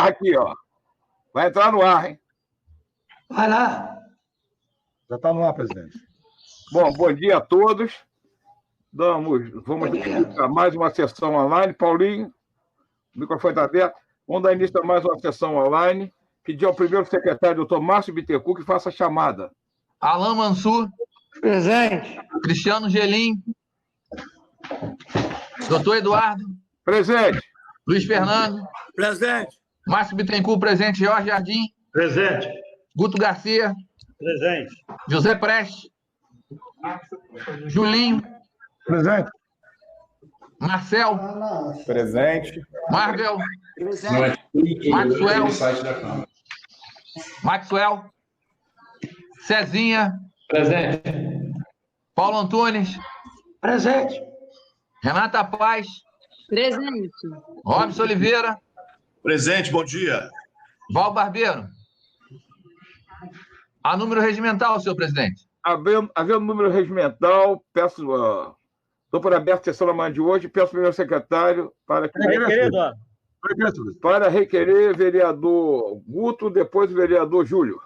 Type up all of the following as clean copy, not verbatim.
Aqui, ó. Vai entrar no ar, hein? Vai lá. Já está no ar, presidente. Bom dia a todos. Vamos iniciar mais uma sessão online. Paulinho, o microfone está aberto. Vamos dar início a mais uma sessão online. Pedir ao primeiro secretário, doutor Márcio Bittencourt, que faça a chamada. Alain Mansur. Presente. Cristiano Gelim. Doutor Eduardo. Presente. Luiz Fernando. Presente. Márcio Bittencourt, presente. Jorge Jardim. Presente. Guto Garcia. Presente. José Prestes. Julinho. Presente. Marcel. Presente. Marvel. Presente. Maxwell. Cezinha. Presente. Paulo Antunes. Presente. Renata Paz. Presente. Robson Oliveira. Presente, bom dia. Val Barbeiro. A número regimental, senhor presidente. Havendo número regimental, peço. Estou por aberta a sessão da manhã de hoje. Peço ao primeiro secretário para requerer vereador Guto, depois o vereador Júlio.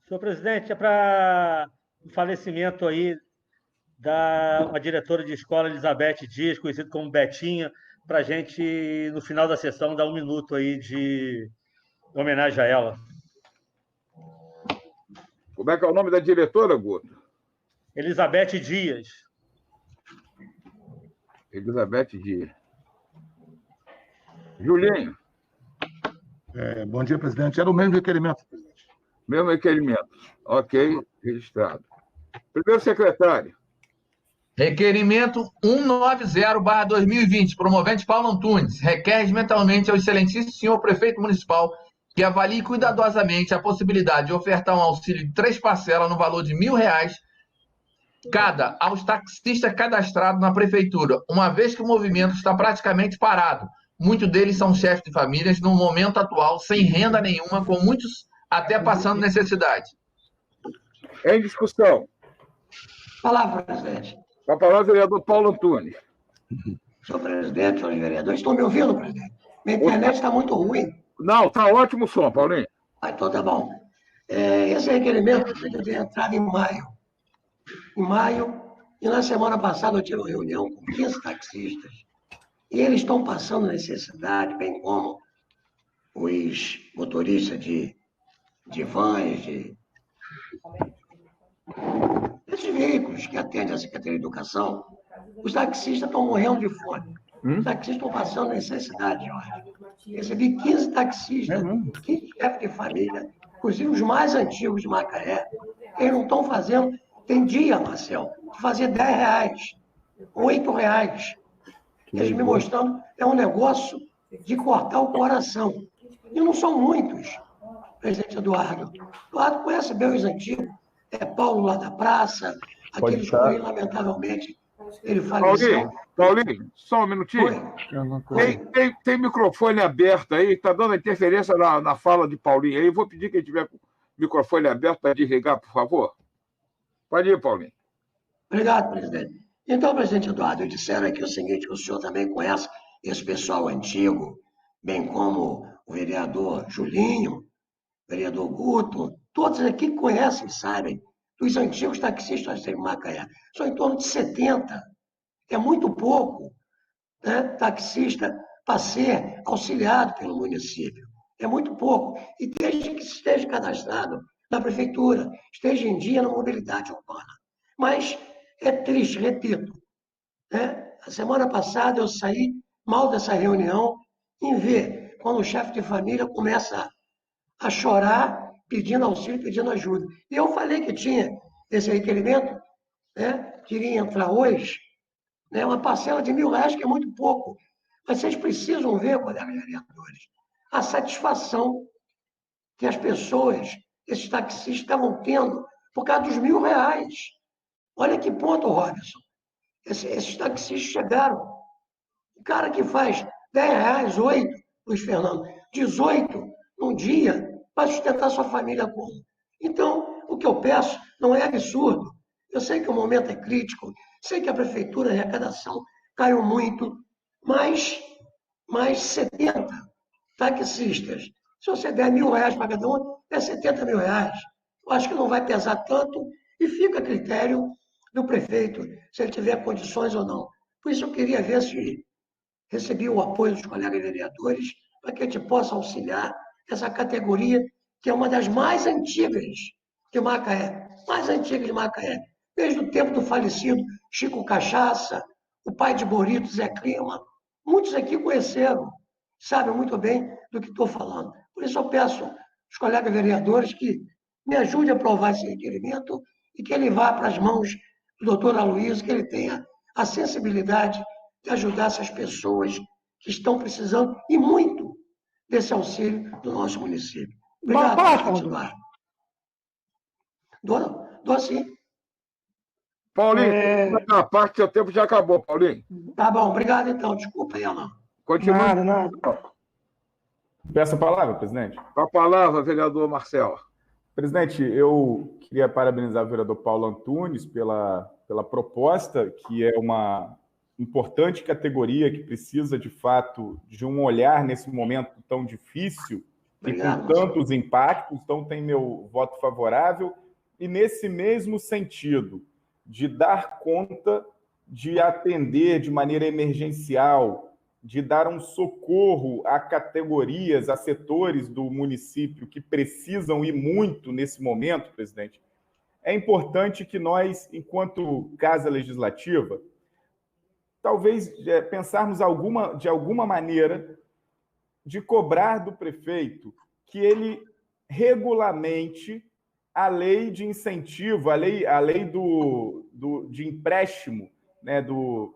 Senhor presidente, é para o falecimento aí da uma diretora de escola, Elizabeth Dias, conhecida como Betinha, para a gente, no final da sessão, dar um minuto aí de homenagem a ela. Como é que é o nome da diretora, Guto? Elizabeth Dias. Elizabeth Dias. Julinho. Bom dia, presidente. Era o mesmo requerimento, presidente. Mesmo requerimento. Ok, registrado. Primeiro secretário. Requerimento 190/2020, promovente Paulo Antunes, requer regimentalmente ao excelentíssimo senhor prefeito municipal que avalie cuidadosamente a possibilidade de ofertar um auxílio de 3 parcelas no valor de R$ 1.000 cada aos taxistas cadastrados na prefeitura, uma vez que o movimento está praticamente parado. Muitos deles são chefes de famílias no momento atual, sem renda nenhuma, com muitos até passando necessidade. Em discussão. Palavra, presidente. Com a palavra, o vereador Paulo Antunes. Senhor presidente, senhores vereadores, estão me ouvindo, presidente? Minha internet está muito ruim. Não, está ótimo o som, Paulinho. Então tá bom. Esse requerimento tem entrado em maio. E na semana passada eu tive uma reunião com 15 taxistas. E eles estão passando necessidade, bem como os motoristas de vans, esses veículos que atendem a Secretaria de Educação. Os taxistas estão morrendo de fome. Os taxistas estão passando necessidade, Jorge. Recebi 15 taxistas, 15 chefes de família, inclusive os mais antigos de Macaé. Eles não estão fazendo. Tem dia, Marcel, de fazer R$10, R$8. Eles me mostrando, é um negócio de cortar o coração. E não são muitos, presidente Eduardo. Eduardo conhece bem os antigos. Paulo lá da praça, aqueles que, lamentavelmente, ele faleceu. Paulinho, só um minutinho. Tem microfone aberto aí, está dando interferência na fala de Paulinho aí. Eu vou pedir que ele tiver microfone aberto para desligar, por favor. Pode ir, Paulinho. Obrigado, presidente. Então, presidente Eduardo, disseram aqui o seguinte, que o senhor também conhece esse pessoal antigo, bem como o vereador Julinho, o vereador Guto, todos aqui conhecem, sabem, dos antigos taxistas de Macaé. São em torno de 70. É muito pouco, né, taxista para ser auxiliado pelo município. É muito pouco. E desde que esteja cadastrado na prefeitura, esteja em dia na mobilidade urbana. Mas é triste, repito. Né? A semana passada eu saí mal dessa reunião em ver quando o chefe de família começa a chorar, pedindo auxílio, pedindo ajuda. E eu falei que tinha esse requerimento, né, que iria entrar hoje, né, uma parcela de R$1.000, que é muito pouco. Mas vocês precisam ver, colegas vereadores, a satisfação que as pessoas, esses taxistas, estavam tendo por causa dos R$1.000. Olha que ponto, Robson. Esses taxistas chegaram. O cara que faz R$10, 8, Luiz Fernando, 18 num dia, para sustentar sua família como? Então, o que eu peço não é absurdo. Eu sei que o momento é crítico, sei que a prefeitura, a arrecadação caiu muito, mas 70 taxistas. Se você der R$1.000 para cada um, é R$70 mil. Eu acho que não vai pesar tanto e fica a critério do prefeito, se ele tiver condições ou não. Por isso eu queria ver se recebia o apoio dos colegas vereadores para que a gente possa auxiliar essa categoria, que é uma das mais antigas de Macaé. Mais antigas de Macaé. Desde o tempo do falecido Chico Cachaça, o pai de Borito, Zé Clima. Muitos aqui conheceram, sabem muito bem do que estou falando. Por isso eu peço aos colegas vereadores que me ajudem a aprovar esse requerimento e que ele vá para as mãos do doutor Aloysio, que ele tenha a sensibilidade de ajudar essas pessoas que estão precisando, e muito, desse auxílio do nosso município. Obrigado, presidente Eduardo. Dou sim. Paulinho, a parte do seu tempo já acabou, Paulinho. Tá bom, obrigado então. Desculpa aí, Alain. Continua. Nada. Peço a palavra, presidente. Com a palavra, vereador Marcelo. Presidente, eu queria parabenizar o vereador Paulo Antunes pela proposta, que é uma importante categoria que precisa, de fato, de um olhar nesse momento tão difícil e com tantos impactos. Então, tem meu voto favorável. E, nesse mesmo sentido, de dar conta de atender de maneira emergencial, de dar um socorro a categorias, a setores do município que precisam ir muito nesse momento, presidente, é importante que nós, enquanto Casa Legislativa, talvez pensarmos de alguma maneira de cobrar do prefeito que ele regulamente a lei de incentivo, a lei de empréstimo, né, do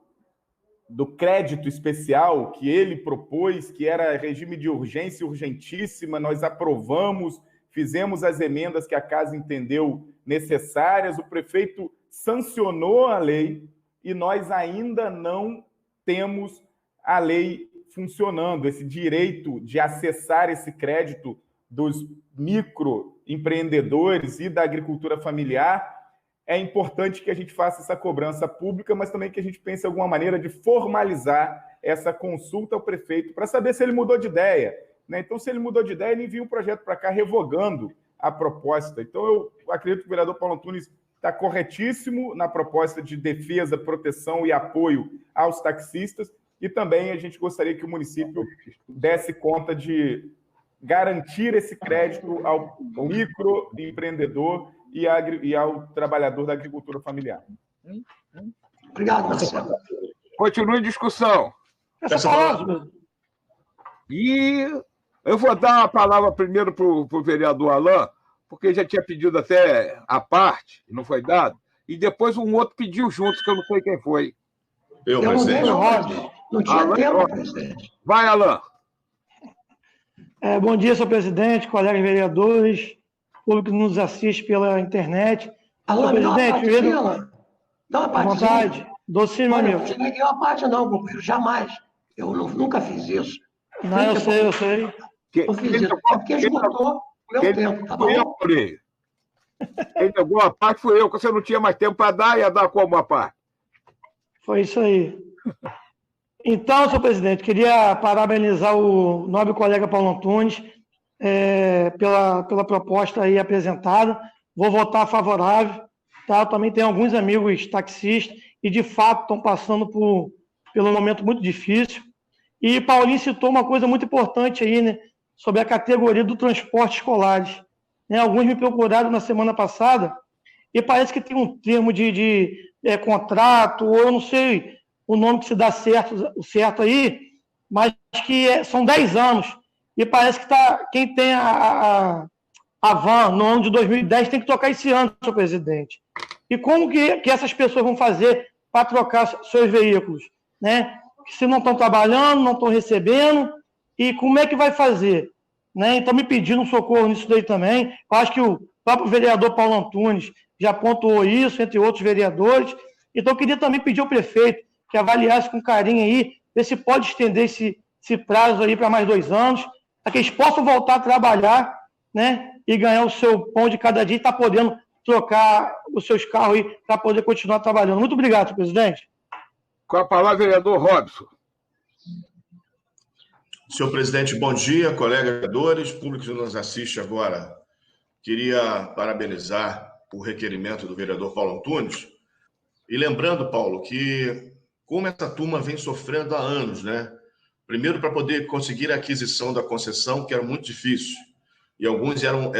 crédito especial que ele propôs, que era regime de urgência urgentíssima, nós aprovamos, fizemos as emendas que a Casa entendeu necessárias, o prefeito sancionou a lei e nós ainda não temos a lei funcionando, esse direito de acessar esse crédito dos microempreendedores e da agricultura familiar. É importante que a gente faça essa cobrança pública, mas também que a gente pense em alguma maneira de formalizar essa consulta ao prefeito para saber se ele mudou de ideia, né? Então, se ele mudou de ideia, ele envia um projeto para cá revogando a proposta. Então, eu acredito que o vereador Paulo Antunes está corretíssimo na proposta de defesa, proteção e apoio aos taxistas, e também a gente gostaria que o município desse conta de garantir esse crédito ao microempreendedor e ao trabalhador da agricultura familiar. Obrigado, Marcelo. Continue em discussão. E eu vou dar a palavra primeiro para o vereador Alain, porque já tinha pedido até a parte, não foi dado, e depois um outro pediu junto, que eu não sei quem foi. Eu, presidente. Não tinha tempo, presidente. Vai, Alain. Bom dia, senhor presidente, colegas vereadores, público que nos assiste pela internet. Alain, presidente, dá uma parte. À vontade. Dou sim, meu amigo. Não tinha que uma parte, não, companheiro. Jamais. Eu nunca fiz isso. Não, eu sei. Eu fiz isso. É porque esgotou o meu tempo, tá bom? Quem negou a parte foi eu, que você não tinha mais tempo para dar, ia dar como a parte. Foi isso aí. Então, senhor presidente, queria parabenizar o nobre colega Paulo Antunes pela proposta aí apresentada. Vou votar favorável. Tá? Eu também tenho alguns amigos taxistas e, de fato, estão passando pelo momento muito difícil. E Paulinho citou uma coisa muito importante aí, né, sobre a categoria do transporte escolares. Né, alguns me procuraram na semana passada e parece que tem um termo de contrato, ou eu não sei o nome que se dá certo aí, mas que são 10 anos. E parece que quem tem a van no ano de 2010 tem que trocar esse ano, senhor presidente. E como que essas pessoas vão fazer para trocar seus veículos? Né? Se não estão trabalhando, não estão recebendo, e como é que vai fazer? Né? Então, me pedindo um socorro nisso daí também. Eu acho que o próprio vereador Paulo Antunes já pontuou isso, entre outros vereadores. Então, eu queria também pedir ao prefeito que avaliasse com carinho aí, ver se pode estender esse prazo aí para mais 2 anos, para que eles possam voltar a trabalhar, né? E ganhar o seu pão de cada dia e estar podendo trocar os seus carros aí para poder continuar trabalhando. Muito obrigado, senhor presidente. Com a palavra, vereador Robson. Senhor presidente, bom dia, colegas vereadores, público que nos assiste agora. Queria parabenizar o requerimento do vereador Paulo Antunes. E lembrando, Paulo, que como essa turma vem sofrendo há anos, né? Primeiro, para poder conseguir a aquisição da concessão, que era muito difícil. E alguns eram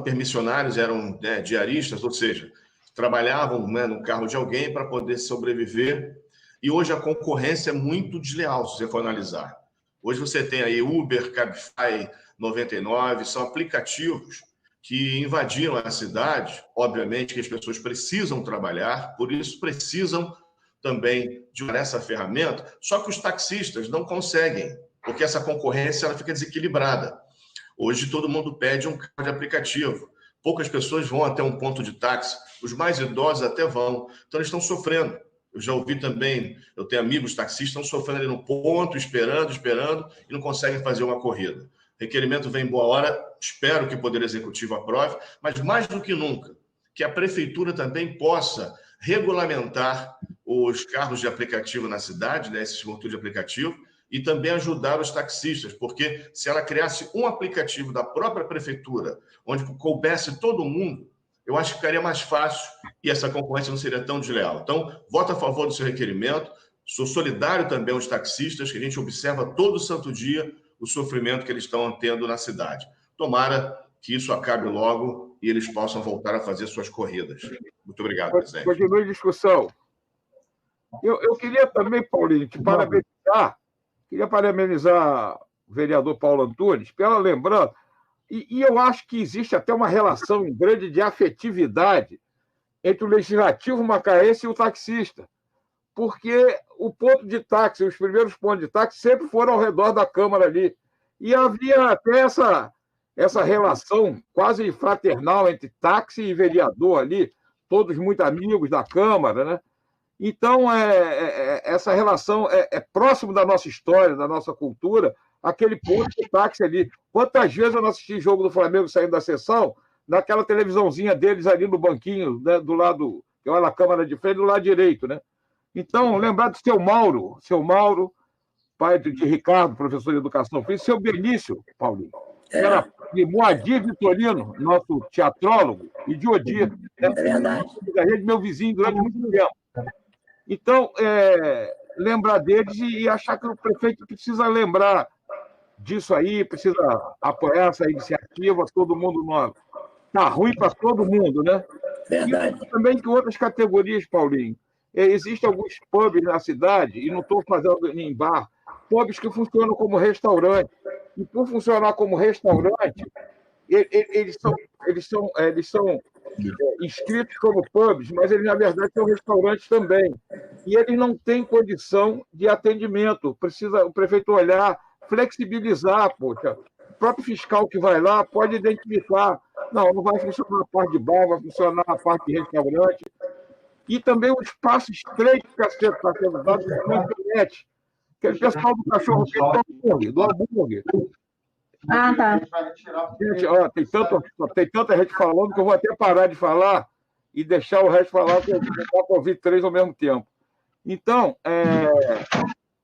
permissionários, eram diaristas, ou seja, trabalhavam, né, no carro de alguém para poder sobreviver. E hoje a concorrência é muito desleal, se você for analisar. Hoje você tem aí Uber, Cabify, 99, são aplicativos que invadiram a cidade. Obviamente que as pessoas precisam trabalhar, por isso precisam também de essa ferramenta, só que os taxistas não conseguem, porque essa concorrência ela fica desequilibrada. Hoje todo mundo pede um carro de aplicativo. Poucas pessoas vão até um ponto de táxi, os mais idosos até vão. Então eles estão sofrendo. Eu já ouvi também, eu tenho amigos taxistas que estão sofrendo ali no ponto, esperando, e não conseguem fazer uma corrida. O requerimento vem em boa hora, espero que o Poder Executivo aprove, mas mais do que nunca, que a Prefeitura também possa regulamentar os carros de aplicativo na cidade, né, esses motores de aplicativo, e também ajudar os taxistas, porque se ela criasse um aplicativo da própria Prefeitura, onde coubesse todo mundo, eu acho que ficaria mais fácil e essa concorrência não seria tão desleal. Então, voto a favor do seu requerimento. Sou solidário também aos taxistas, que a gente observa todo santo dia o sofrimento que eles estão tendo na cidade. Tomara que isso acabe logo e eles possam voltar a fazer suas corridas. Muito obrigado, presidente. Continue a discussão. Eu queria também, Paulinho, te parabenizar. Queria parabenizar o vereador Paulo Antunes pela lembrança. E eu acho que existe até uma relação grande de afetividade entre o legislativo macaense e o taxista. Porque o ponto de táxi, os primeiros pontos de táxi, sempre foram ao redor da Câmara ali. E havia até essa relação quase fraternal entre táxi e vereador ali, todos muito amigos da Câmara, né? Então, essa relação é próximo da nossa história, da nossa cultura, aquele ponto de táxi ali. Quantas vezes eu não assisti jogo do Flamengo saindo da sessão, naquela televisãozinha deles ali no banquinho, né, do lado, que olha a câmera de frente, do lado direito, né? Então, lembrar do seu Mauro, pai de Ricardo, professor de educação física, seu Benício, Paulinho, que era de Moadir Vitorino, nosso teatrólogo, e de Odir. Né? É verdade. Meu vizinho durante muito tempo. Então, lembrar deles e achar que o prefeito precisa lembrar disso aí, precisa apoiar essa iniciativa, todo mundo novo. Está ruim para todo mundo, né? Verdade. E também que outras categorias, Paulinho. Existem alguns pubs na cidade, e não estou fazendo em bar, pubs que funcionam como restaurante. E por funcionar como restaurante, eles são inscritos como pubs, mas eles, na verdade, são restaurantes também. E eles não têm condição de atendimento. Precisa o prefeito olhar, flexibilizar, poxa. O próprio fiscal que vai lá pode identificar. Não vai funcionar a parte de bar, vai funcionar a parte de restaurante. E também o espaço estreito que está sendo dado na internet. Aquele pessoal do cachorro do hambúrguer. Ah, tá. Gente, ó, tem tanta gente falando que eu vou até parar de falar e deixar o resto falar, porque eu não dá para ouvir três ao mesmo tempo. Então,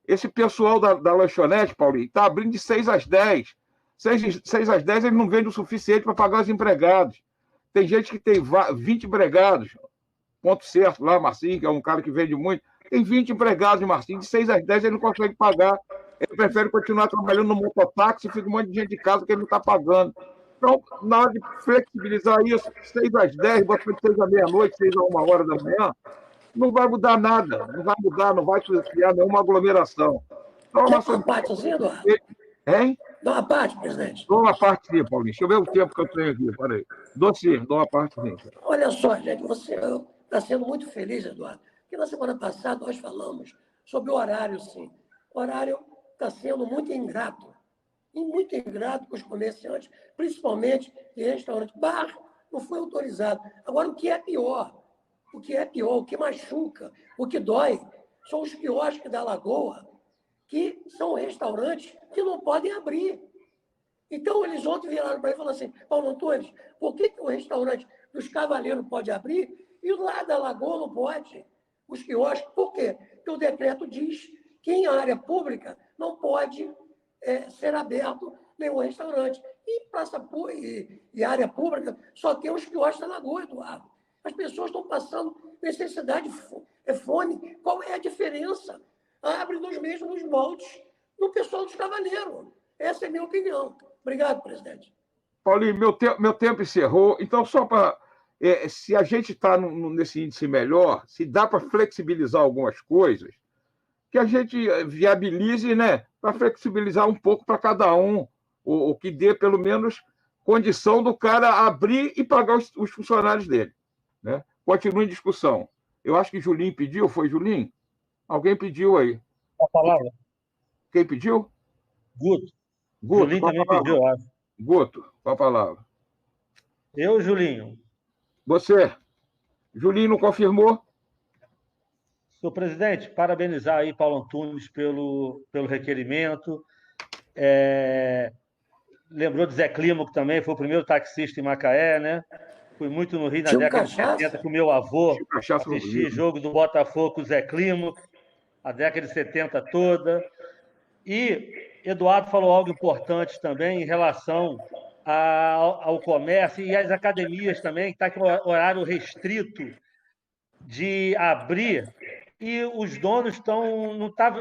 esse pessoal da lanchonete, Paulinho, está abrindo de 6 às 10. 6 às 10 ele não vende o suficiente para pagar os empregados. Tem gente que tem 20 empregados. Ponto certo lá, Marcinho, que é um cara que vende muito. Tem 20 empregados de Marcinho, de 6 às 10 ele não consegue pagar. Ele prefere continuar trabalhando no mototáxi e fica um monte de gente de casa que ele não está pagando. Então, na hora de flexibilizar isso, 6 às 10, bota de 6 à meia-noite, 6 a 1 hora da manhã, não vai mudar nada. Não vai mudar, não vai criar nenhuma aglomeração. Então, Quer uma partezinha, Eduardo? Hein? Dá uma parte, presidente. Dou uma parte sim, Paulinho. Deixa eu ver o tempo que eu tenho aqui. Peraí. Dou uma parte sim. Olha só, gente, você está sendo muito feliz, Eduardo, porque na semana passada nós falamos sobre o horário, sim. O horário está sendo muito ingrato. E muito ingrato com os comerciantes, principalmente em restaurante. Bar não foi autorizado. Agora, o que é pior, o que machuca, o que dói, são os quiosques da Lagoa, que são restaurantes que não podem abrir. Então, eles ontem viraram para ele e falaram assim, Paulo Antunes, por que o restaurante dos Cavaleiros pode abrir e lá da Lagoa não pode? Os quiosques, por quê? Porque o decreto diz que em área pública não pode ser aberto nenhum restaurante. E praça e área pública só tem os quiosques da Lagoa, Eduardo. As pessoas estão passando necessidade, fome. Qual é a diferença? Abre nos mesmos moldes no pessoal dos Cavaleiros. Essa é a minha opinião. Obrigado, presidente. Paulinho, meu tempo encerrou. Então, só para... se a gente está nesse índice melhor, se dá para flexibilizar algumas coisas, que a gente viabilize, né, para flexibilizar um pouco para cada um, o que dê, pelo menos, condição do cara abrir e pagar os funcionários dele. Né? Continua em discussão. Eu acho que Julinho pediu, foi Julinho? Alguém pediu aí. A palavra. Quem pediu? Guto. Guto, Julinho também pediu, eu acho. Guto, qual a palavra? Eu, Julinho. Você. Julinho não confirmou? Senhor presidente, parabenizar aí Paulo Antunes pelo requerimento. Lembrou de Zé Climo, que também foi o primeiro taxista em Macaé, né? Fui muito no Rio na década de 70 com meu avô, assisti jogo do Botafogo com o Zé Climo, a década de 70 toda. E Eduardo falou algo importante também em relação ao comércio e às academias também, que está com horário restrito de abrir, e os donos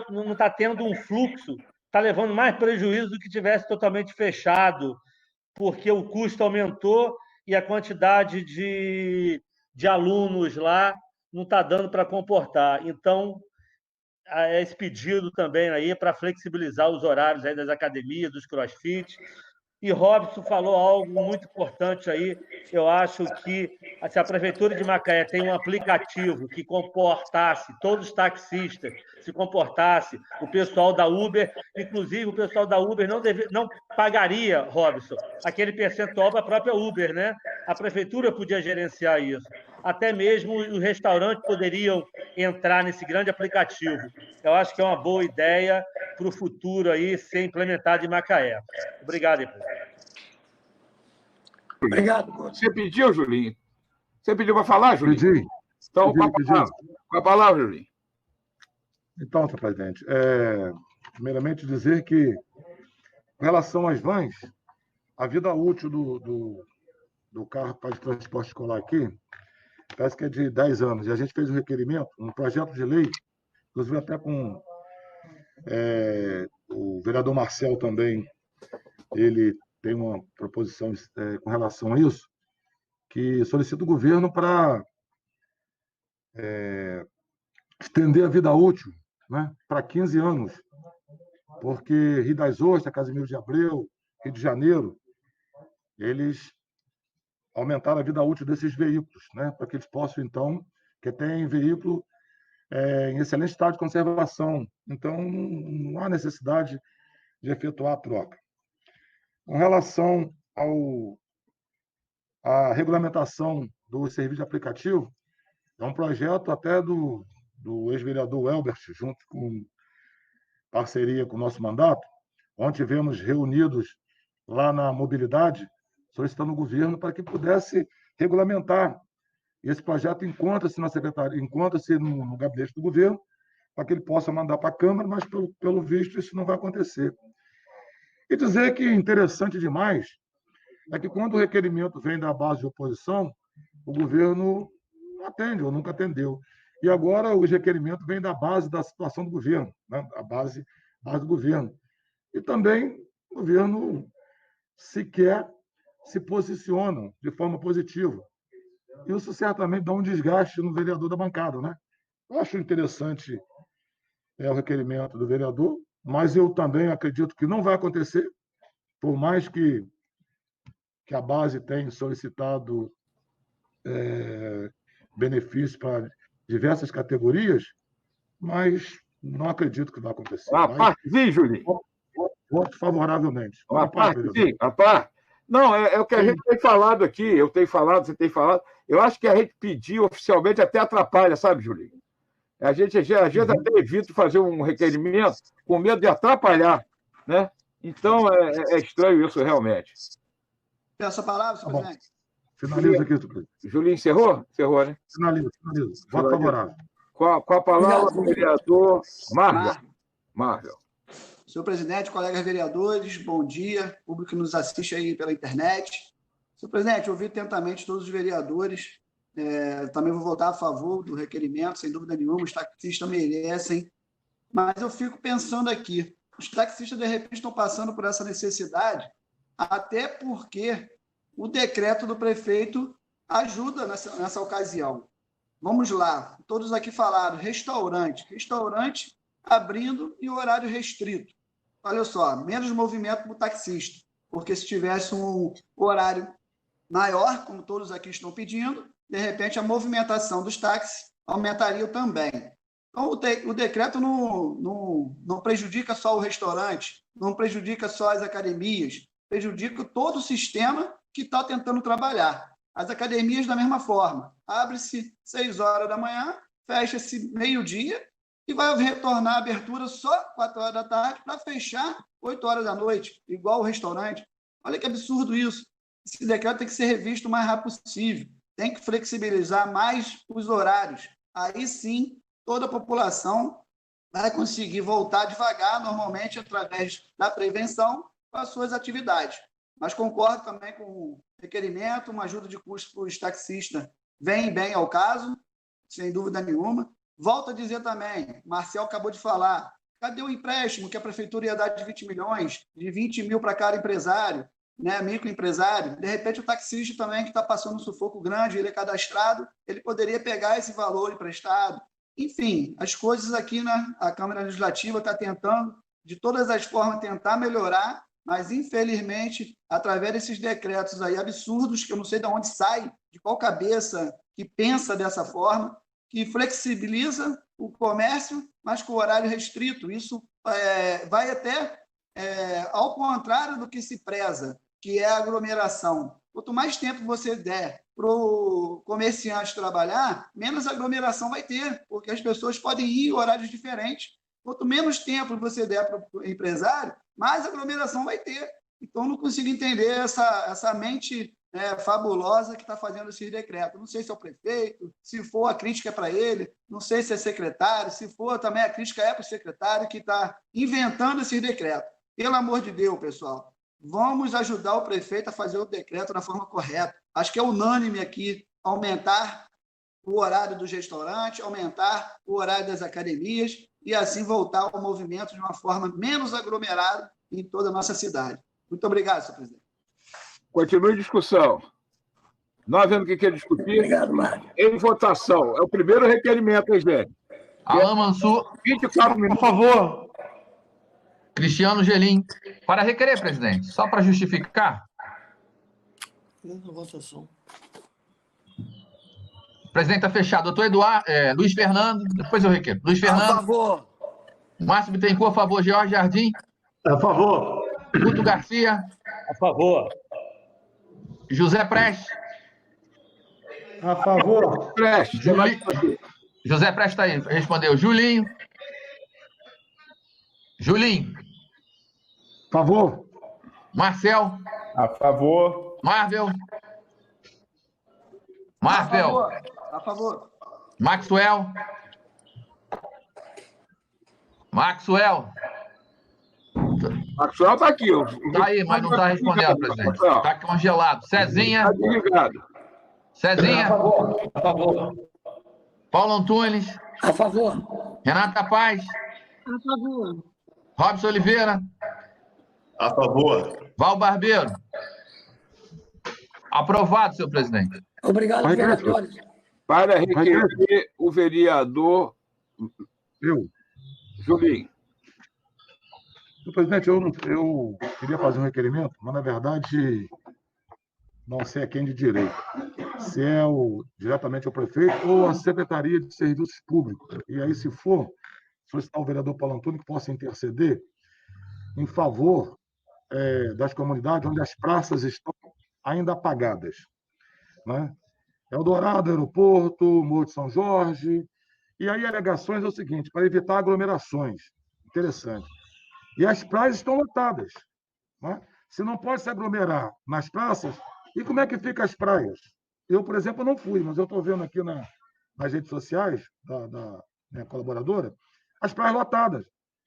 não tá tendo um fluxo, está levando mais prejuízo do que tivesse totalmente fechado, porque o custo aumentou e a quantidade de alunos lá não está dando para comportar. Então, esse pedido também aí para flexibilizar os horários aí das academias, dos crossfit. E Robson falou algo muito importante aí. Eu acho que se a Prefeitura de Macaé tem um aplicativo que comportasse todos os taxistas, se comportasse o pessoal da Uber, inclusive o pessoal da Uber não pagaria, Robson, aquele percentual para a própria Uber, né? A Prefeitura podia gerenciar isso. Até mesmo os restaurantes poderiam entrar nesse grande aplicativo. Eu acho que é uma boa ideia para o futuro aí ser implementado em Macaé. Obrigado, presidente. Obrigado, Você pediu, Julinho? Você pediu para falar, Julinho? Pedi. Então, com a palavra, Julinho. Então, senhor presidente, primeiramente dizer que, com relação às vans, a vida útil do carro para transporte escolar aqui parece que é de 10 anos. E a gente fez um requerimento, um projeto de lei, inclusive até com o vereador Marcel também, ele tem uma proposição com relação a isso, que solicita o governo para estender a vida útil, né, para 15 anos, porque Rio das Ostras, Casimiro de Abreu, Rio de Janeiro, eles aumentaram a vida útil desses veículos, né, para que eles possam, então, que tem veículo em excelente estado de conservação. Então, não há necessidade de efetuar a troca. Com relação à regulamentação do serviço de aplicativo, é um projeto até do ex-vereador Elbert, junto com parceria com o nosso mandato, onde tivemos reunidos lá na mobilidade, solicitando o governo para que pudesse regulamentar. Esse projeto encontra-se na secretaria, encontra-se no gabinete do governo, para que ele possa mandar para a Câmara, mas, pelo visto, isso não vai acontecer. E dizer que interessante demais é que, quando o requerimento vem da base de oposição, o governo não atende, ou nunca atendeu. E agora os requerimentos vêm da base da situação do governo, né? A base do governo. E também o governo sequer se posiciona de forma positiva. Isso certamente dá um desgaste no vereador da bancada, né? Eu acho interessante o requerimento do vereador, mas eu também acredito que não vai acontecer, por mais que a base tenha solicitado benefícios para diversas categorias, mas não acredito que vai acontecer. A partezinha, Julinho. Voto favoravelmente. A partezinha, a parte. Não, é o que a gente tem falado aqui, eu tenho falado, você tem falado. Eu acho que a gente pedir oficialmente até atrapalha, sabe, Julinho? A gente às vezes até evita fazer um requerimento com medo de atrapalhar, né? Então, é estranho isso realmente. Peço a palavra, senhor presidente. Finaliza aqui, senhor presidente. Julinho, encerrou? Encerrou, né? Finaliza. Voto favorável. Com a palavra do vereador Marvel. Senhor presidente, colegas vereadores, bom dia, público que nos assiste aí pela internet. Senhor presidente, ouvi atentamente todos os vereadores, também vou votar a favor do requerimento, sem dúvida nenhuma, os taxistas merecem, mas eu fico pensando aqui, os taxistas, de repente, estão passando por essa necessidade, até porque o decreto do prefeito ajuda nessa ocasião. Vamos lá, todos aqui falaram, restaurante abrindo e horário restrito. Olha só, menos movimento para o taxista, porque se tivesse um horário maior, como todos aqui estão pedindo, de repente a movimentação dos táxis aumentaria também. Então, o decreto não prejudica só o restaurante, não prejudica só as academias, prejudica todo o sistema que está tentando trabalhar. As academias, da mesma forma, abre-se 6 horas da manhã, fecha-se meio-dia e vai retornar a abertura só 4 horas da tarde para fechar 8 horas da noite, igual o restaurante. Olha que absurdo isso. Esse decreto tem que ser revisto o mais rápido possível. Tem que flexibilizar mais os horários. Aí sim, toda a população vai conseguir voltar devagar, normalmente através da prevenção, para as suas atividades. Mas concordo também com o requerimento, uma ajuda de custo para os taxistas vem bem ao caso, sem dúvida nenhuma. Volto a dizer também, Marcel acabou de falar, cadê o empréstimo que a prefeitura ia dar de 20 milhões, de 20 mil para cada empresário, né, microempresário? De repente o taxista também, que está passando um sufoco grande, ele é cadastrado, ele poderia pegar esse valor emprestado. Enfim, as coisas aqui a Câmara Legislativa está tentando, de todas as formas, tentar melhorar, mas, infelizmente, através desses decretos aí absurdos, que eu não sei de onde sai, de qual cabeça que pensa dessa forma, que flexibiliza o comércio, mas com horário restrito. Isso vai até ao contrário do que se preza, que é a aglomeração. Quanto mais tempo você der para o comerciante trabalhar, menos aglomeração vai ter, porque as pessoas podem ir em horários diferentes. Quanto menos tempo você der para o empresário, mais aglomeração vai ter. Então, não consigo entender essa mente fabulosa que está fazendo esses decretos. Não sei se é o prefeito, se for a crítica é para ele, não sei se é secretário, se for também a crítica é para o secretário que está inventando esses decretos. Pelo amor de Deus, pessoal, vamos ajudar o prefeito a fazer o decreto da forma correta. Acho que é unânime aqui aumentar o horário dos restaurantes, aumentar o horário das academias e assim voltar ao movimento de uma forma menos aglomerada em toda a nossa cidade. Muito obrigado, senhor presidente. Continue a discussão. Nós vemos o que é discutir. Obrigado, Mário. Em votação. É o primeiro requerimento, hein, gente? Alain Mansur. 24 minutos. A favor. Cristiano Gelim. Para requerer, presidente. Só para justificar. Votação. Presidente, está fechado. Doutor Eduardo, Luiz Fernando. Depois eu requeiro. Luiz Fernando. A favor. Márcio Bittencourt, a favor. Jorge Jardim. A favor. Guto Garcia. A favor. José Prestes. A favor. Prestes. José Prestes está aí. Respondeu. Julinho. Julinho. A favor. Marcel. A favor. Marvel. Marvel. A favor. Maxwell. Maxwell. Maxwell está aqui. Está aí, mas não está respondendo, presidente. Está congelado. Cezinha. Está desligado. Cezinha. A favor. Paulo Antunes. A favor. Renata Paz. A favor. Robson Oliveira. A favor. Val Barbeiro. Aprovado, senhor presidente. Obrigado, vereadores. Para requerer o vereador Julinho. Senhor presidente, eu queria fazer um requerimento, mas, na verdade, não sei a quem de direito. Se é diretamente ao prefeito ou a Secretaria de Serviços Públicos. E aí, se for, solicitar o vereador Paulo Antunes que possa interceder em favor das comunidades onde as praças estão ainda apagadas. Né? Eldorado, Aeroporto, Morro de São Jorge. E aí, alegações é o seguinte, para evitar aglomerações. Interessante. E as praias estão lotadas. Né? Se não pode se aglomerar nas praças, e como é que ficam as praias? Eu, por exemplo, não fui, mas eu estou vendo aqui nas redes sociais da minha colaboradora, as praias lotadas.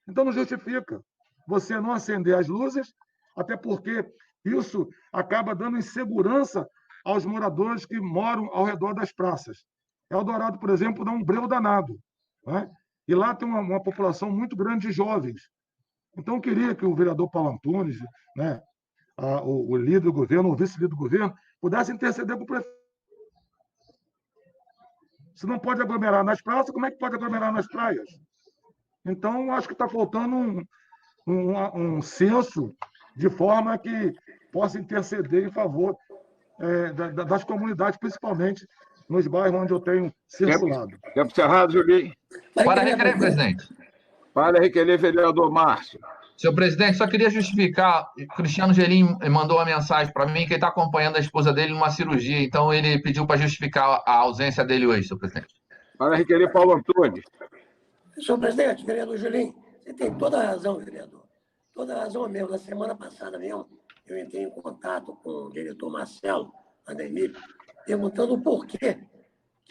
Então, não justifica. você não acender as luzes, até porque isso acaba dando insegurança aos moradores que moram ao redor das praças. Eldorado, por exemplo, dá um breu danado, né? E lá tem uma população muito grande de jovens. Então, eu queria que o vereador Paulo Antunes, né, o líder do governo, o vice-líder do governo, pudesse interceder com o prefeito. Se não pode aglomerar nas praças, como é que pode aglomerar nas praias? Então, acho que está faltando um senso de forma que possa interceder em favor das comunidades, principalmente nos bairros onde eu tenho circulado. Tempo encerrado, Julinho. Para requerer, presidente. Para requerer, vereador Márcio. Senhor presidente, só queria justificar, Cristiano Gelim mandou uma mensagem para mim que ele está acompanhando a esposa dele numa cirurgia, então ele pediu para justificar a ausência dele hoje, senhor presidente. Para requerer, Paulo Antunes. Senhor presidente, vereador Julinho, você tem toda a razão, vereador. Toda a razão mesmo. Na semana passada mesmo, eu entrei em contato com o diretor Marcelo Andemir, perguntando por que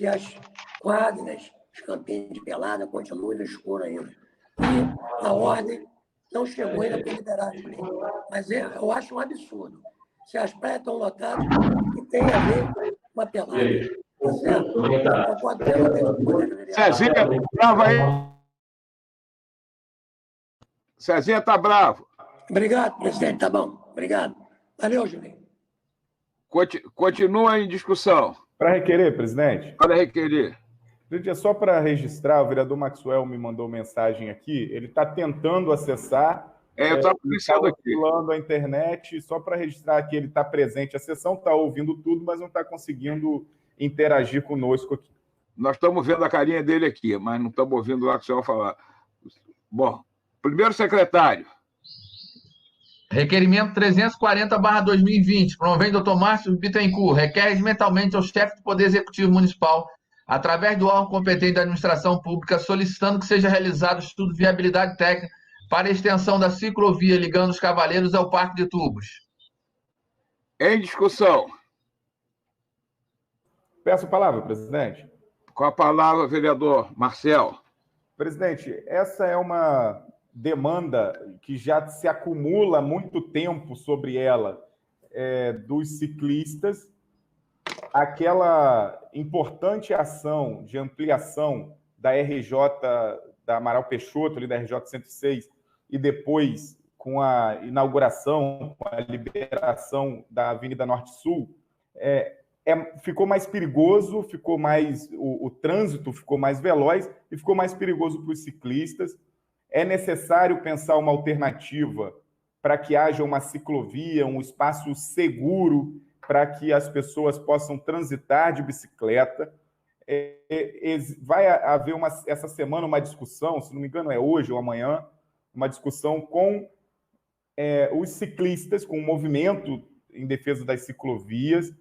as quadras, os campinhos de pelada continuam no escuro ainda. E a ordem não chegou ainda para liberar, Julinho. Mas eu acho um absurdo. Se as praias estão lotadas, que tem a ver com a pelada. Tá certo? Cezinha, brava aí. Cezinha está bravo. Obrigado, presidente. Tá bom. Obrigado. Valeu, Julinho. Continua em discussão. Para requerer, presidente? Para requerer. Presidente, só para registrar, o vereador Maxwell me mandou mensagem aqui, ele está tentando acessar, eu estava pensando aqui, pulando a internet, só para registrar que ele está presente à sessão, está ouvindo tudo, mas não está conseguindo interagir conosco aqui. Nós estamos vendo a carinha dele aqui, mas não estamos ouvindo lá que o senhor falar. Bom, primeiro secretário. Requerimento 340/2020, promovendo o Dr. Márcio Bittencourt, requer regimentalmente ao chefe do Poder Executivo Municipal, através do órgão competente da administração pública, solicitando que seja realizado estudo de viabilidade técnica para a extensão da ciclovia ligando os Cavaleiros ao Parque de Tubos. Em discussão. Peço a palavra, presidente. Com a palavra, vereador Marcel. Presidente, essa é uma demanda que já se acumula há muito tempo sobre ela, dos ciclistas. Aquela importante ação de ampliação da RJ, da Amaral Peixoto, ali da RJ 106, e depois com a inauguração, com a liberação da Avenida Norte-Sul, ficou mais perigoso, ficou mais o trânsito ficou mais veloz e ficou mais perigoso para os ciclistas. É necessário pensar uma alternativa para que haja uma ciclovia, um espaço seguro para que as pessoas possam transitar de bicicleta. Vai haver essa semana uma discussão, se não me engano é hoje ou amanhã, uma discussão com os ciclistas, com o movimento em defesa das ciclovias,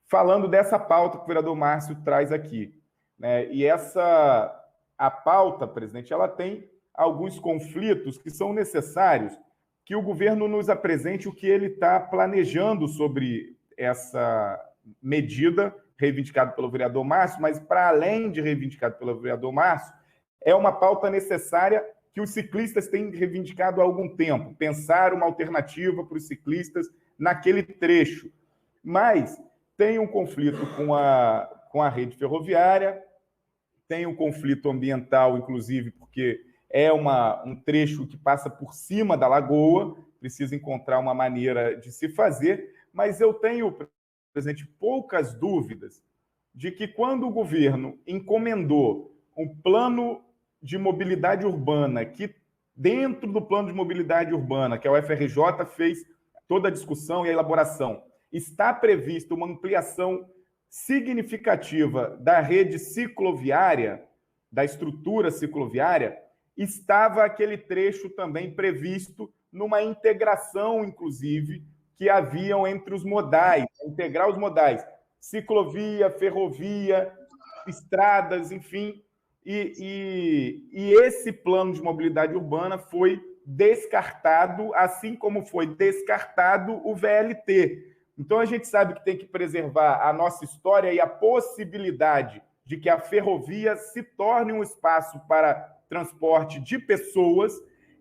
falando dessa pauta que o vereador Márcio traz aqui, né? E a pauta, presidente, ela tem alguns conflitos que são necessários que o governo nos apresente o que ele está planejando sobre essa medida reivindicada pelo vereador Márcio, mas para além de reivindicado pelo vereador Márcio, é uma pauta necessária que os ciclistas têm reivindicado há algum tempo, pensar uma alternativa para os ciclistas naquele trecho. Mas tem um conflito com a rede ferroviária, tem um conflito ambiental, inclusive, porque é um trecho que passa por cima da lagoa, precisa encontrar uma maneira de se fazer, mas eu tenho, presidente, poucas dúvidas de que quando o governo encomendou um plano de mobilidade urbana, que dentro do plano de mobilidade urbana, que a UFRJ fez toda a discussão e a elaboração, está prevista uma ampliação significativa da rede cicloviária, da estrutura cicloviária, estava aquele trecho também previsto numa integração, inclusive, que haviam entre os modais, integrar os modais, ciclovia, ferrovia, estradas, enfim. E esse plano de mobilidade urbana foi descartado, assim como foi descartado o VLT. Então, a gente sabe que tem que preservar a nossa história e a possibilidade de que a ferrovia se torne um espaço para transporte de pessoas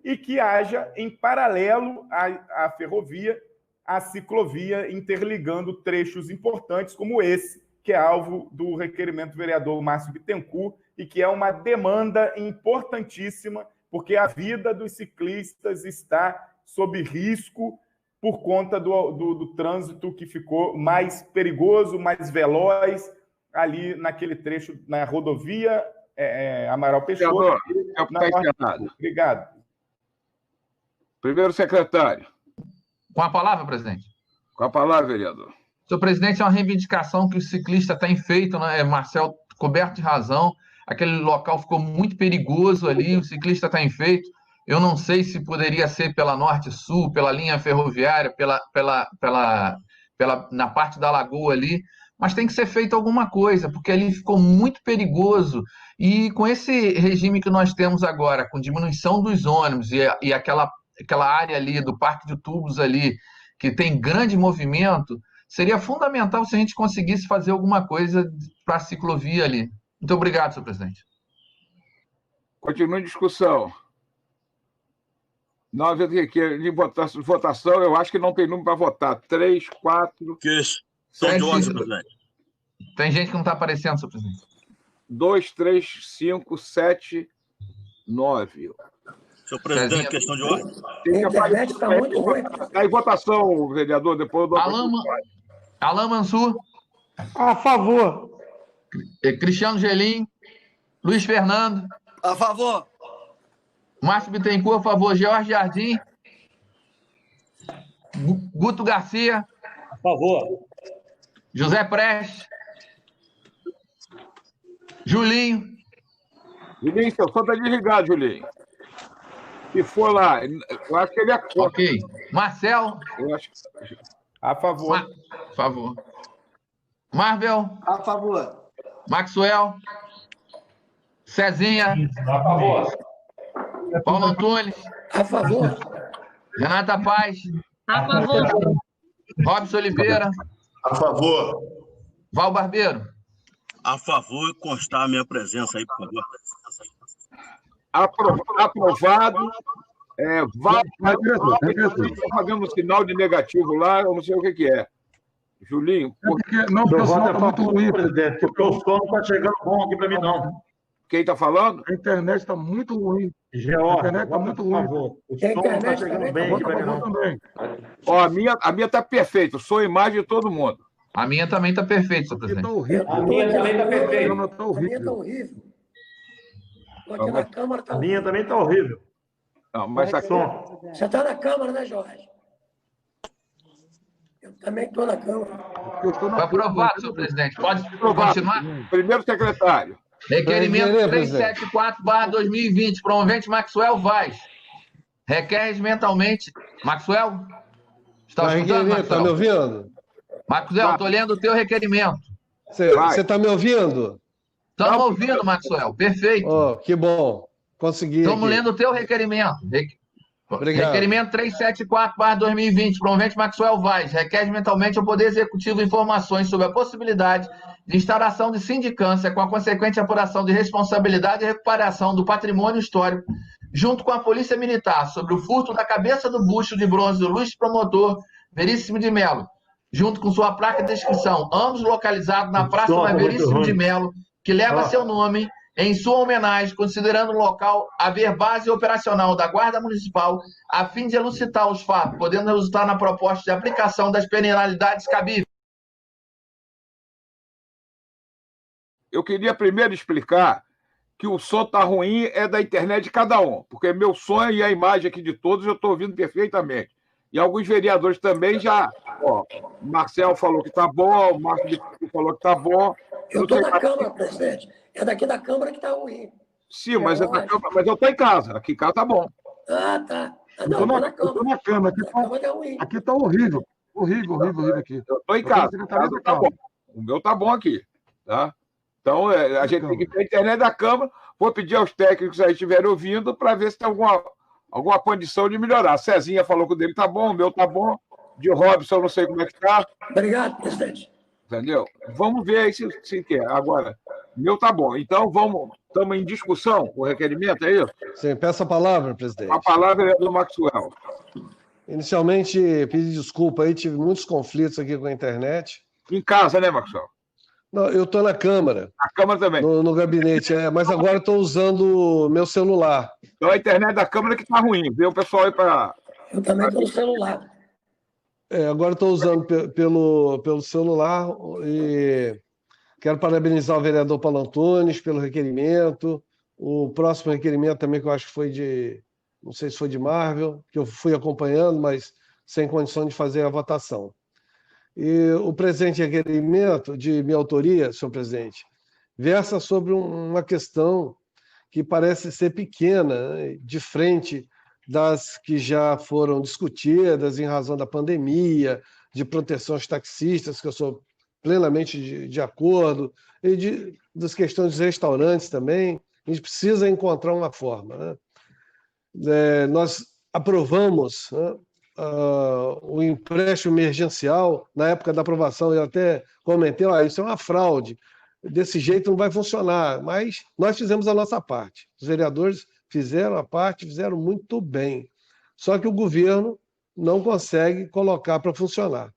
e que haja, em paralelo à ferrovia, a ciclovia, interligando trechos importantes como esse, que é alvo do requerimento do vereador Márcio Bittencourt, e que é uma demanda importantíssima, porque a vida dos ciclistas está sob risco por conta do trânsito que ficou mais perigoso, mais veloz, ali naquele trecho, na rodovia Amaral Peixoto. Obrigado. Primeiro secretário. Com a palavra, presidente. Com a palavra, vereador. Senhor presidente, é uma reivindicação que o ciclista tem feito, né? Marcel, coberto de razão. Aquele local ficou muito perigoso ali, o ciclista tem feito. Eu não sei se poderia ser pela Norte-Sul, pela linha ferroviária, na parte da lagoa ali, mas tem que ser feito alguma coisa, porque ali ficou muito perigoso. E com esse regime que nós temos agora, com diminuição dos ônibus e aquela área ali do Parque de Tubos ali, que tem grande movimento, seria fundamental se a gente conseguisse fazer alguma coisa para a ciclovia ali. Muito obrigado, senhor presidente. Continua em discussão. Nós aqui de votação, eu acho que não tem número para votar. 3, 4... Questão de ordem, presidente. Tem gente que não está aparecendo, senhor presidente. 2, 3, 5, 7, 9. Senhor presidente, questão de ordem. A internet está muito ruim. Está em votação, vereador, depois do... Alain Mansur. A favor. Cristiano Gelim. Luiz Fernando. A favor. Márcio Bittencourt, a favor. George Jardim. Guto Garcia. A favor. José Prestes. Julinho. Julinho, seu som está desligado, Julinho. Se for lá, eu acho que ele é contra. Ok. Marcel. Eu acho que... A favor. A favor. Marvel. A favor. Maxwell. Cezinha. A favor. Paulo Antunes. A favor. Renata Paz. A favor. Robson Oliveira. A favor. Val Barbeiro. A favor e constar a minha presença aí, por favor. Aprovado. Estou fazendo um sinal de negativo lá, eu não sei o que é. Julinho. Porque o voto é muito ruim, presidente, porque o som não está chegando bom aqui para mim, não. Quem está falando? A internet está muito ruim. A internet está muito ruim. O som não está chegando bem aqui para mim, não. Ó, a minha está perfeita, som e imagem de todo mundo. A minha também está perfeita, senhor presidente. Está horrível. A minha também está perfeita. A minha está horrível. Aqui na Câmara está A minha também está horrível. Não, mas a som. Você está na Câmara, né, Jorge? Eu também estou na Câmara. Foi aprovado, senhor presidente. Pode continuar? Primeiro secretário. Requerimento 374/2020, promovente Maxwell Vaz. Requer regimentalmente. Maxwell? Está escutando, Maxwell? Está me ouvindo? Maxwell, estou lendo o teu requerimento. Você está me ouvindo? Estamos ouvindo, Maxwell. Perfeito. Oh, que bom. Consegui. Estamos lendo o teu requerimento. Obrigado. Requerimento 374/2020, promovente Maxwell Vaz. Requer mentalmente ao Poder Executivo informações sobre a possibilidade de instalação de sindicância com a consequente apuração de responsabilidade e recuperação do patrimônio histórico, junto com a Polícia Militar, sobre o furto da cabeça do busto de bronze do ilustre promotor Veríssimo de Melo, junto com sua placa de descrição, ambos localizados na Praça Veríssimo de Melo, que leva seu nome, em sua homenagem, considerando o local haver base operacional da Guarda Municipal, a fim de elucidar os fatos, podendo resultar na proposta de aplicação das penalidades cabíveis. Eu queria primeiro explicar que o som está ruim é da internet de cada um, porque meu som e a imagem aqui de todos eu estou ouvindo perfeitamente. E alguns vereadores também já... Ó, o Marcel falou que está bom, o Marcos falou que está bom. Eu estou na Câmara, presidente. É daqui da Câmara que está ruim. Sim, mas eu estou em casa. Aqui em casa está bom. Ah, tá. Eu estou na Câmara. Aqui está horrível. Horrível aqui. Eu estou em casa. Tá bom. O meu está bom aqui. Tá? Então, a gente tem que ter a internet da Câmara. Vou pedir aos técnicos aí que estiverem ouvindo para ver se tem alguma condição de melhorar. A Cezinha falou que o dele está bom, o meu está bom. De Robson, eu não sei como é que está. Obrigado, presidente. Entendeu? Vamos ver aí se quer. Agora, o meu está bom. Então, vamos Estamos em discussão com o requerimento, é isso? Sim, peço a palavra, presidente. A palavra é do Maxwell. Inicialmente, pedi desculpa aí, tive muitos conflitos aqui com a internet. Em casa, né, Maxwell? Não, eu estou na Câmara. Na Câmara também. No gabinete, mas agora estou usando meu celular. Então a internet da Câmara que está ruim, viu? O pessoal aí para... Eu também estou no celular. Agora estou usando pelo celular e quero parabenizar o vereador Paulo Antunes pelo requerimento. O próximo requerimento também, que eu acho que foi não sei se foi de Marvel, que eu fui acompanhando, mas sem condição de fazer a votação. E o presente requerimento de minha autoria, senhor presidente, versa sobre uma questão que parece ser pequena, né, de frente das que já foram discutidas em razão da pandemia, de proteção aos taxistas, que eu sou plenamente de acordo, e das questões dos restaurantes também. A gente precisa encontrar uma forma, né? Nós aprovamos, né, o empréstimo emergencial. Na época da aprovação, eu até comentei, isso é uma fraude, desse jeito não vai funcionar, mas nós fizemos a nossa parte. Os vereadores fizeram a parte, fizeram muito bem. Só que o governo não consegue colocar para funcionar.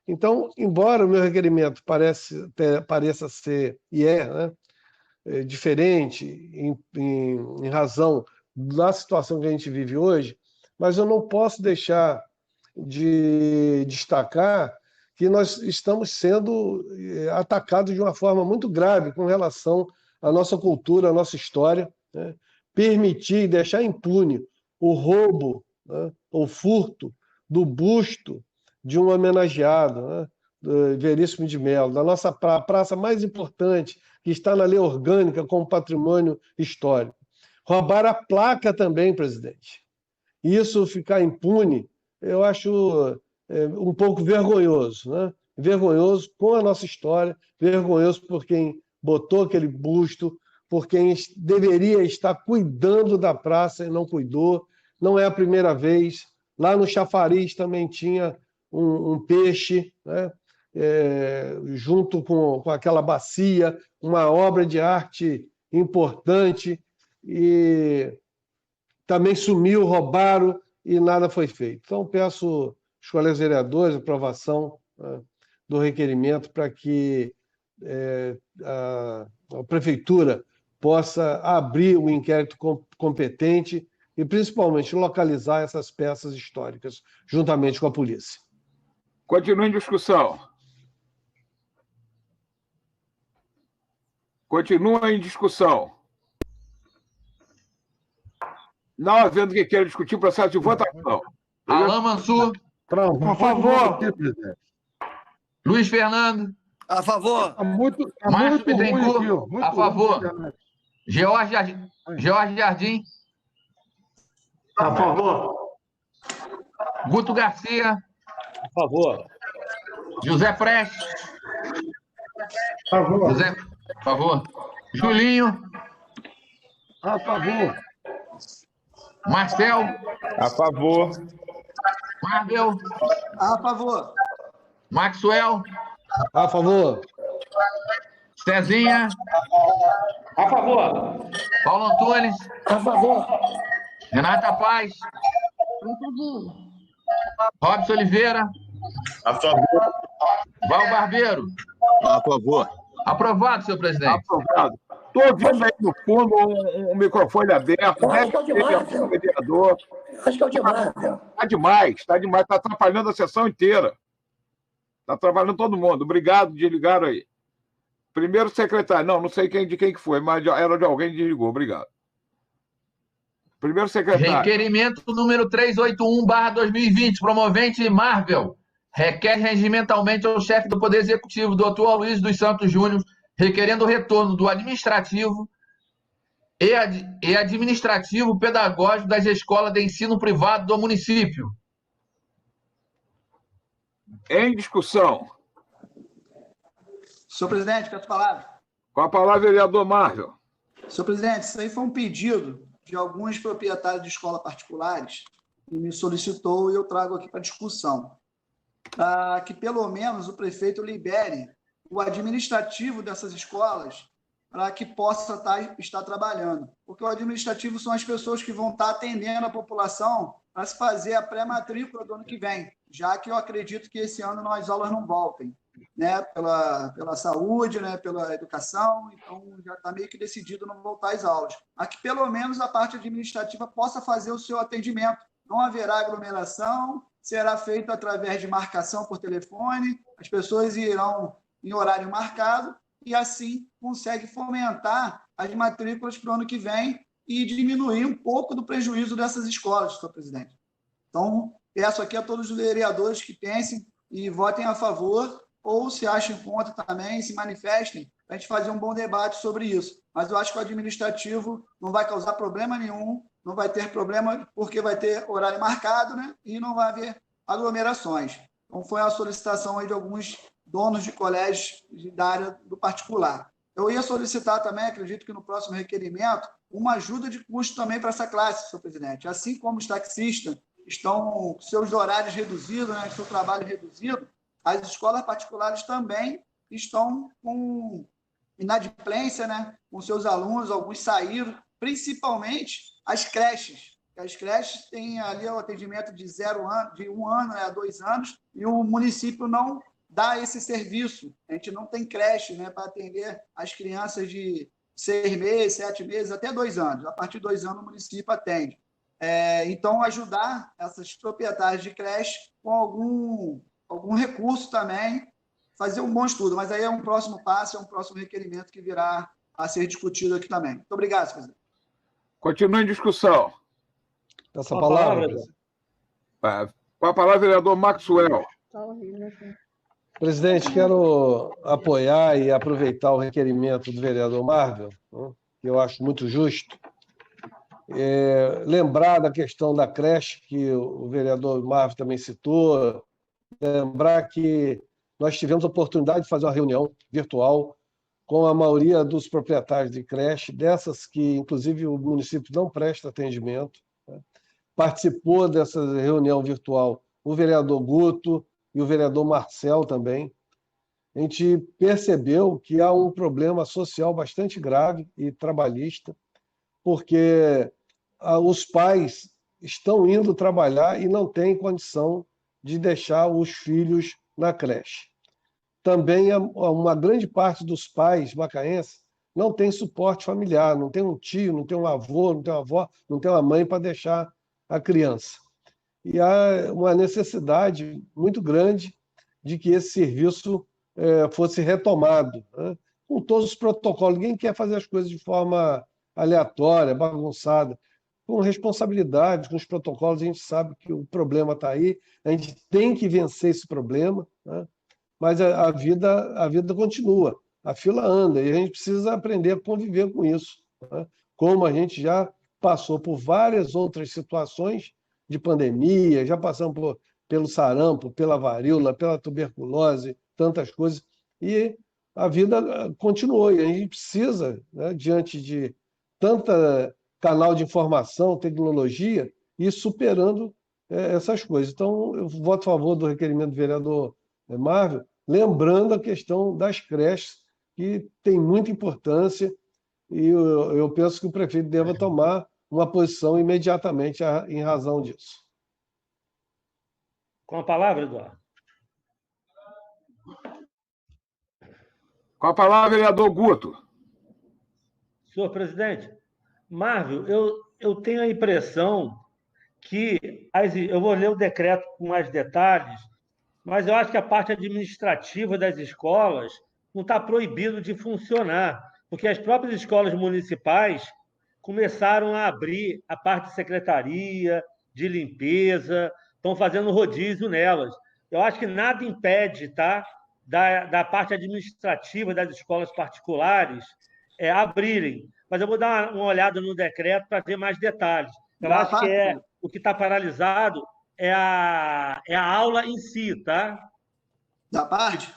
Então, embora o meu requerimento pareça ser, né, diferente em razão da situação que a gente vive hoje, mas eu não posso deixar de destacar que nós estamos sendo atacados de uma forma muito grave com relação à nossa cultura, à nossa história, né? Permitir e deixar impune o roubo, né, o furto do busto de um homenageado, né, do Veríssimo de Mello, da nossa praça mais importante, que está na lei orgânica como patrimônio histórico. Roubar a placa também, presidente. Isso ficar impune, eu acho um pouco vergonhoso, né? Vergonhoso com a nossa história, vergonhoso por quem botou aquele busto, por quem deveria estar cuidando da praça e não cuidou. Não é a primeira vez. Lá no Chafariz também tinha um peixe, né? Junto com aquela bacia, uma obra de arte importante, e também sumiu, roubaram e nada foi feito. Então, peço aos colegas vereadores a aprovação, né, do requerimento para que a Prefeitura possa abrir o inquérito competente e, principalmente, localizar essas peças históricas, juntamente com a polícia. Continua em discussão. Continua em discussão. Não havendo que queira discutir o processo de votação. Alain Mansur. A favor. Luiz Fernando. A favor. Márcio Bittencourt. A favor. George Jardim. A favor. Guto Garcia. A favor. José Prestes. A favor. José, por favor. Julinho. A favor. Marcel. A favor. Marvel. A favor. Maxwell. A favor. Cezinha. A favor. Paulo Antunes. A favor. Renata Paz. Robson Oliveira. A favor. Val Barbeiro. A favor. Aprovado, senhor presidente. Aprovado. Estou ouvindo aí no fundo um microfone aberto. Acho que é o de Marvel. Vereador. Acho que é o de Marvel. Está demais, está atrapalhando a sessão inteira. Está atrapalhando todo mundo. Obrigado, desligaram aí. Primeiro secretário, não sei de quem que foi, mas era de alguém que desligou. Obrigado. Primeiro secretário. Requerimento número 381/2020, promovente Marvel. Requer regimentalmente ao chefe do Poder Executivo, doutor Aloysio dos Santos Júnior, requerendo o retorno do administrativo e administrativo pedagógico das escolas de ensino privado do município. Em discussão. Senhor presidente, peço a palavra. Com a palavra, vereador Marvel. Senhor presidente, isso aí foi um pedido de alguns proprietários de escolas particulares que me solicitou e eu trago aqui para discussão. Que pelo menos o prefeito libere o administrativo dessas escolas para que possa estar trabalhando. Porque o administrativo são as pessoas que vão estar atendendo a população para se fazer a pré-matrícula do ano que vem, já que eu acredito que esse ano as aulas não voltem, né? Pela saúde, né? Pela educação, então já está meio que decidido não voltar às aulas. Aqui, pelo menos, a parte administrativa possa fazer o seu atendimento. Não haverá aglomeração, será feito através de marcação por telefone, as pessoas irão em horário marcado e, assim, consegue fomentar as matrículas para o ano que vem e diminuir um pouco do prejuízo dessas escolas, senhor presidente. Então, peço aqui a todos os vereadores que pensem e votem a favor, ou se achem contra também, se manifestem, para a gente fazer um bom debate sobre isso. Mas eu acho que o administrativo não vai causar problema nenhum, não vai ter problema, porque vai ter horário marcado, né? E não vai haver aglomerações. Então, foi a solicitação aí de alguns donos de colégios da área do particular. Eu ia solicitar também, acredito que no próximo requerimento, uma ajuda de custo também para essa classe, senhor presidente. Assim como os taxistas estão com seus horários reduzidos, né, seu trabalho reduzido, as escolas particulares também estão com inadimplência, né, com seus alunos, alguns saíram, principalmente as creches. As creches têm ali o atendimento de 1 ano, né, a 2 anos, e o município não dá esse serviço. A gente não tem creche, né, para atender as crianças de 6 meses, 7 meses, até 2 anos. A partir de 2 anos, o município atende. Então, ajudar essas proprietárias de creche com algum recurso também, fazer um bom estudo. Mas aí é um próximo passo, é um próximo requerimento que virá a ser discutido aqui também. Muito obrigado, senhor presidente. Continua em discussão. Essa palavra. Com a palavra, vereador Maxwell. Presidente, quero apoiar e aproveitar o requerimento do vereador Marvel, né, que eu acho muito justo. Lembrar da questão da creche, que o vereador Marvel também citou, lembrar que nós tivemos a oportunidade de fazer uma reunião virtual com a maioria dos proprietários de creche, dessas que, inclusive, o município não presta atendimento, né? Participou dessa reunião virtual o vereador Guto e o vereador Marcel também. A gente percebeu que há um problema social bastante grave e trabalhista, porque os pais estão indo trabalhar e não têm condição de deixar os filhos na creche. Também uma grande parte dos pais macaenses não tem suporte familiar, não tem um tio, não tem um avô, não tem uma avó, não tem uma mãe para deixar a criança. E há uma necessidade muito grande de que esse serviço fosse retomado, né? Com todos os protocolos. Ninguém quer fazer as coisas de forma aleatória, bagunçada. Com responsabilidade, com os protocolos, a gente sabe que o problema está aí, a gente tem que vencer esse problema, né? Mas a vida continua, a fila anda, e a gente precisa aprender a conviver com isso, né? Como a gente já passou por várias outras situações de pandemia, já passamos pelo sarampo, pela varíola, pela tuberculose, tantas coisas, e a vida continuou, e a gente precisa, né, diante de tanta canal de informação, tecnologia, ir superando essas coisas. Então, eu voto a favor do requerimento do vereador Marvel, lembrando a questão das creches, que tem muita importância, e eu penso que o prefeito deva tomar uma posição imediatamente em razão disso. Com a palavra, Eduardo. Com a palavra, vereador Guto. Senhor presidente, Marvel, eu tenho a impressão que... eu vou ler o decreto com mais detalhes, mas eu acho que a parte administrativa das escolas não está proibido de funcionar, porque as próprias escolas municipais começaram a abrir a parte de secretaria, de limpeza, estão fazendo rodízio nelas. Eu acho que nada impede, tá, da parte administrativa das escolas particulares abrirem. Mas eu vou dar uma olhada no decreto para ver mais detalhes. Eu acho que o que está paralisado é a aula em si, tá? Da parte?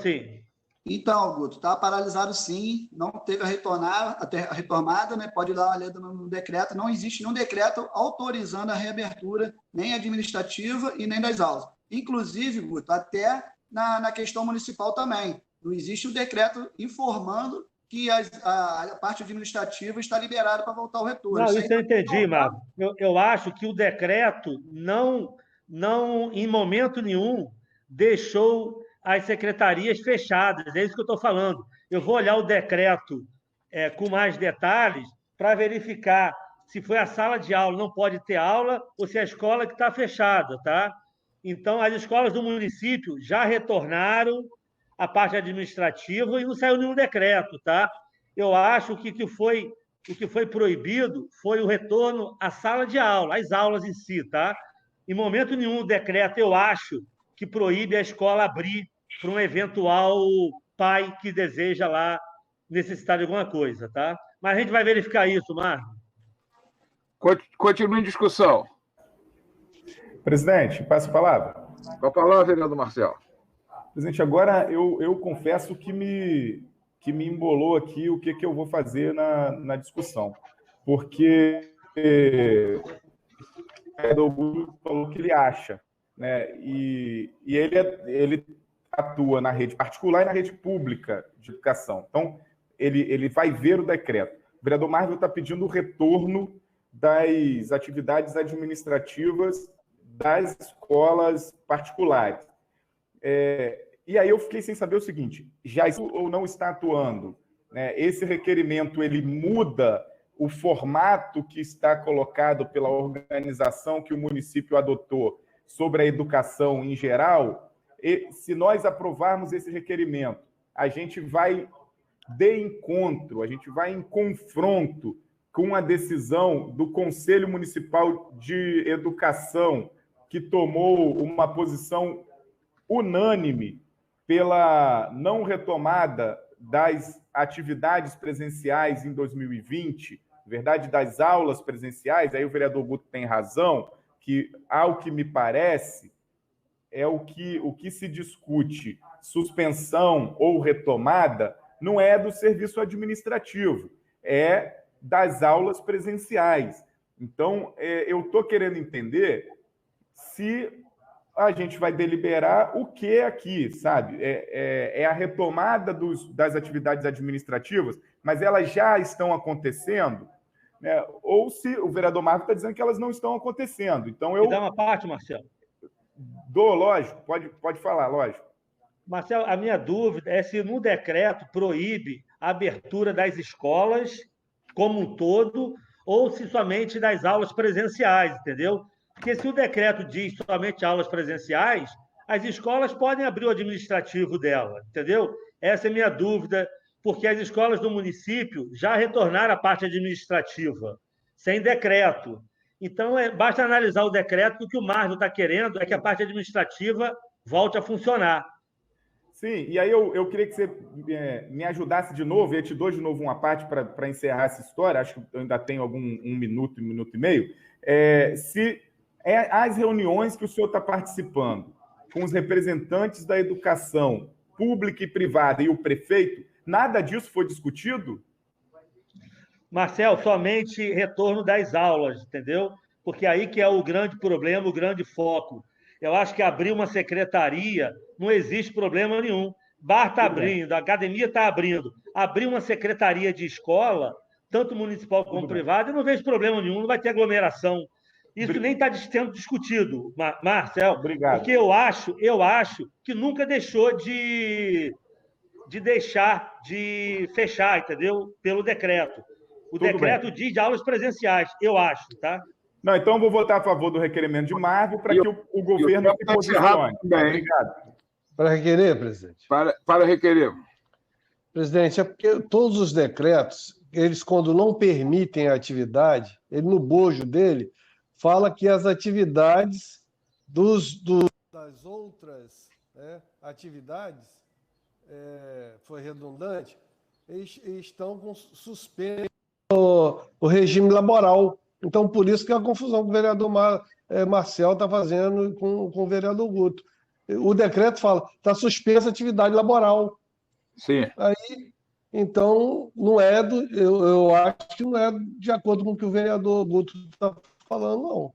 Sim. Então, Guto, está paralisado sim, não teve a retomada, né? Pode dar uma olhada no decreto, não existe nenhum decreto autorizando a reabertura, nem administrativa e nem das aulas. Inclusive, Guto, até na questão municipal também. Não existe um decreto informando que a parte administrativa está liberada para voltar ao retorno. Não, isso eu entendi, Marco. Eu acho que o decreto não, em momento nenhum, deixou as secretarias fechadas. É isso que eu estou falando. Eu vou olhar o decreto com mais detalhes para verificar se foi a sala de aula, não pode ter aula, ou se é a escola que está fechada, tá? Então, as escolas do município já retornaram a parte administrativa e não saiu nenhum decreto, tá? Eu acho que o que foi proibido foi o retorno à sala de aula, às aulas em si, tá? Em momento nenhum o decreto, eu acho, que proíbe a escola abrir para um eventual pai que deseja lá necessitar de alguma coisa, tá? Mas a gente vai verificar isso, Marco. Continue em discussão. Presidente, passo a palavra. Com a palavra, vereador Marcel. Presidente, agora eu confesso que me embolou aqui o que eu vou fazer na discussão. Porque o vereador Augusto falou que ele acha, né? E ele atua na rede particular e na rede pública de educação. Então, ele vai ver o decreto. O vereador Marvel está pedindo o retorno das atividades administrativas das escolas particulares. E aí eu fiquei sem saber o seguinte, já está ou não está atuando, né? Esse requerimento, ele muda o formato que está colocado pela organização que o município adotou sobre a educação em geral? E se nós aprovarmos esse requerimento, a gente vai de encontro, a gente vai em confronto com a decisão do Conselho Municipal de Educação, que tomou uma posição unânime pela não retomada das atividades presenciais em 2020, verdade, das aulas presenciais. Aí o vereador Guto tem razão, que, ao que me parece, é o que se discute, suspensão ou retomada, não é do serviço administrativo, é das aulas presenciais. Então, eu estou querendo entender se a gente vai deliberar o que aqui, sabe? É a retomada das atividades administrativas, mas elas já estão acontecendo, né? Ou se o vereador Marco está dizendo que elas não estão acontecendo. Então, eu... Me dá uma parte, Marcelo. Lógico, pode falar, lógico. Marcelo, a minha dúvida é se no decreto proíbe a abertura das escolas como um todo, ou se somente das aulas presenciais, entendeu? Porque se o decreto diz somente aulas presenciais, as escolas podem abrir o administrativo dela, entendeu? Essa é a minha dúvida, porque as escolas do município já retornaram à parte administrativa, sem decreto. Então, basta analisar o decreto, que o que o Marvel está querendo é que a parte administrativa volte a funcionar. Sim, e aí eu queria que você me ajudasse de novo, eu te dou de novo uma parte para encerrar essa história, acho que eu ainda tenho um minuto e meio, se as reuniões que o senhor está participando com os representantes da educação pública e privada e o prefeito, nada disso foi discutido? Marcel, somente retorno das aulas, entendeu? Porque aí que é o grande problema, o grande foco. Eu acho que abrir uma secretaria não existe problema nenhum. Bar está abrindo, a academia está abrindo. Abrir uma secretaria de escola, tanto municipal como privada, eu não vejo problema nenhum, não vai ter aglomeração. Isso nem está sendo discutido, Marcel. Obrigado. Porque eu acho que nunca deixou de deixar de fechar, entendeu? Pelo decreto. O decreto diz de aulas presenciais, eu acho, tá? Não, então eu vou votar a favor do requerimento de Marvel para que o governo se posicione. Obrigado. Para requerer, presidente? Para requerer. Presidente, é porque todos os decretos, eles, quando não permitem a atividade, ele, no bojo dele, fala que as atividades das outras atividades, foi redundante, eles estão com suspenso o regime laboral. Então, por isso que é a confusão que o vereador Marcel está fazendo com o vereador Guto. O decreto fala, está suspensa a atividade laboral. Sim. Aí, então, não é eu acho que não é de acordo com o que o vereador Guto está falando,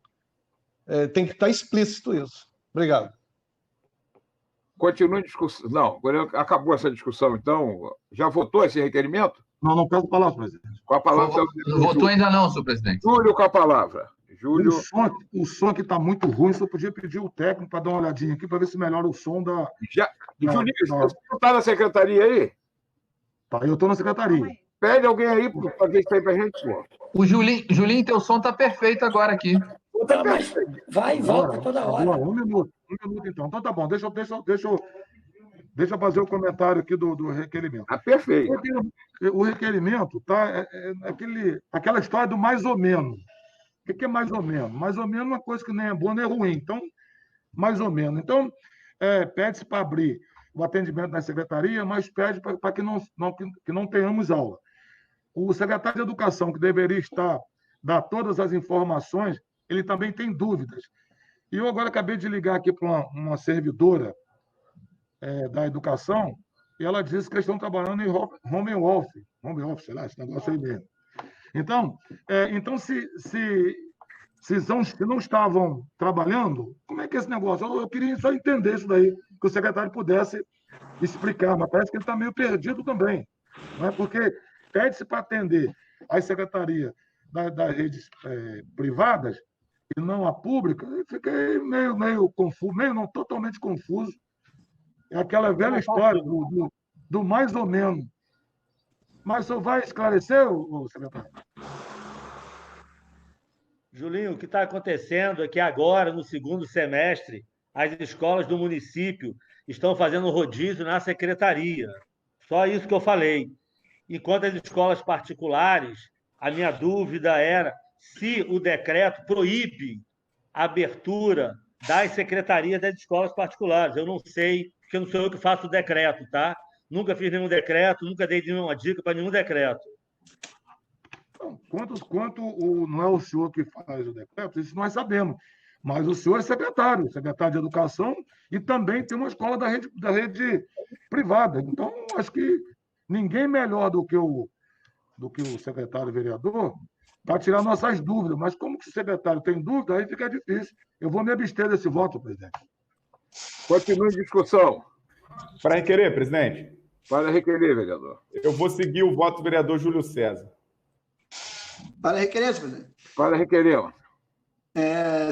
não. Tem que estar explícito isso. Obrigado. Continua em discussão. Não, agora acabou essa discussão, então. Já votou esse requerimento? Não peço a palavra, presidente. Com a palavra. Não votou ainda não, senhor presidente. Júlio com a palavra. Júlio. O som aqui está muito ruim, só podia pedir o técnico para dar uma olhadinha aqui para ver se melhora o som da. Julinho, você não está na secretaria aí? Tá, eu estou na secretaria. Pede alguém aí para ver isso aí para a gente. O Julinho, teu som está perfeito agora aqui. Não, mas vai e volta toda hora. Um minuto então. Então tá bom, deixa eu fazer o comentário aqui do requerimento. Perfeito. O requerimento tá aquela história do mais ou menos. O que é mais ou menos? Mais ou menos é uma coisa que nem é boa nem é ruim. Então, mais ou menos. Então, pede-se para abrir o atendimento na secretaria, mas pede para que não tenhamos aula. O secretário de Educação, que deveria dar todas as informações, ele também tem dúvidas. E eu agora acabei de ligar aqui para uma servidora da educação, e ela disse que eles estão trabalhando em home office, sei lá, esse negócio aí mesmo. Então se não estavam trabalhando, como é que é esse negócio? Eu queria só entender isso daí, que o secretário pudesse explicar, mas parece que ele está meio perdido também, não é? Porque pede-se para atender as secretarias das redes privadas e não a pública. Eu fiquei meio confuso, meio não, totalmente confuso. É aquela velha história do mais ou menos. Mas o senhor vai esclarecer, o secretário? Julinho, o que está acontecendo é que agora, no segundo semestre, as escolas do município estão fazendo rodízio na secretaria. Só isso que eu falei. Enquanto as escolas particulares, a minha dúvida era se o decreto proíbe a abertura das secretarias das escolas particulares. Eu não sei, porque não sou eu que faço o decreto, tá? Nunca fiz nenhum decreto, nunca dei nenhuma dica para nenhum decreto. Não é o senhor que faz o decreto, isso nós sabemos. Mas o senhor é secretário de Educação e também tem uma escola da rede privada. Então, acho que ninguém melhor do que o secretário vereador para tirar nossas dúvidas. Mas como que o secretário tem dúvida, aí fica difícil. Eu vou me abster desse voto, presidente. Continue em discussão. Para requerer, presidente? Para requerer, vereador. Eu vou seguir o voto do vereador Júlio César. Para requerer, senhor presidente. Para requerer.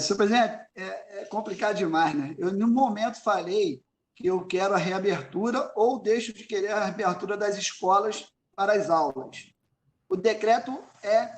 Senhor presidente, é complicado demais, né? Eu, no momento, falei que eu quero a reabertura ou deixo de querer a reabertura das escolas para as aulas. O decreto é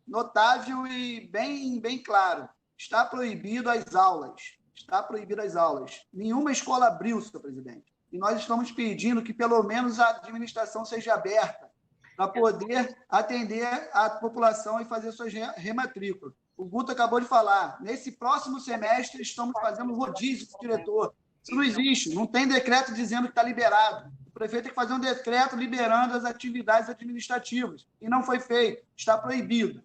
notável e bem claro. Está proibido as aulas. Está proibido as aulas. Nenhuma escola abriu, senhor presidente. E nós estamos pedindo que, pelo menos, a administração seja aberta para poder atender a população e fazer suas rematrículas. O Guto acabou de falar. Nesse próximo semestre, estamos fazendo rodízio com o diretor. Isso não existe. Não tem decreto dizendo que está liberado. O prefeito tem que fazer um decreto liberando as atividades administrativas. E não foi feito. Está proibido.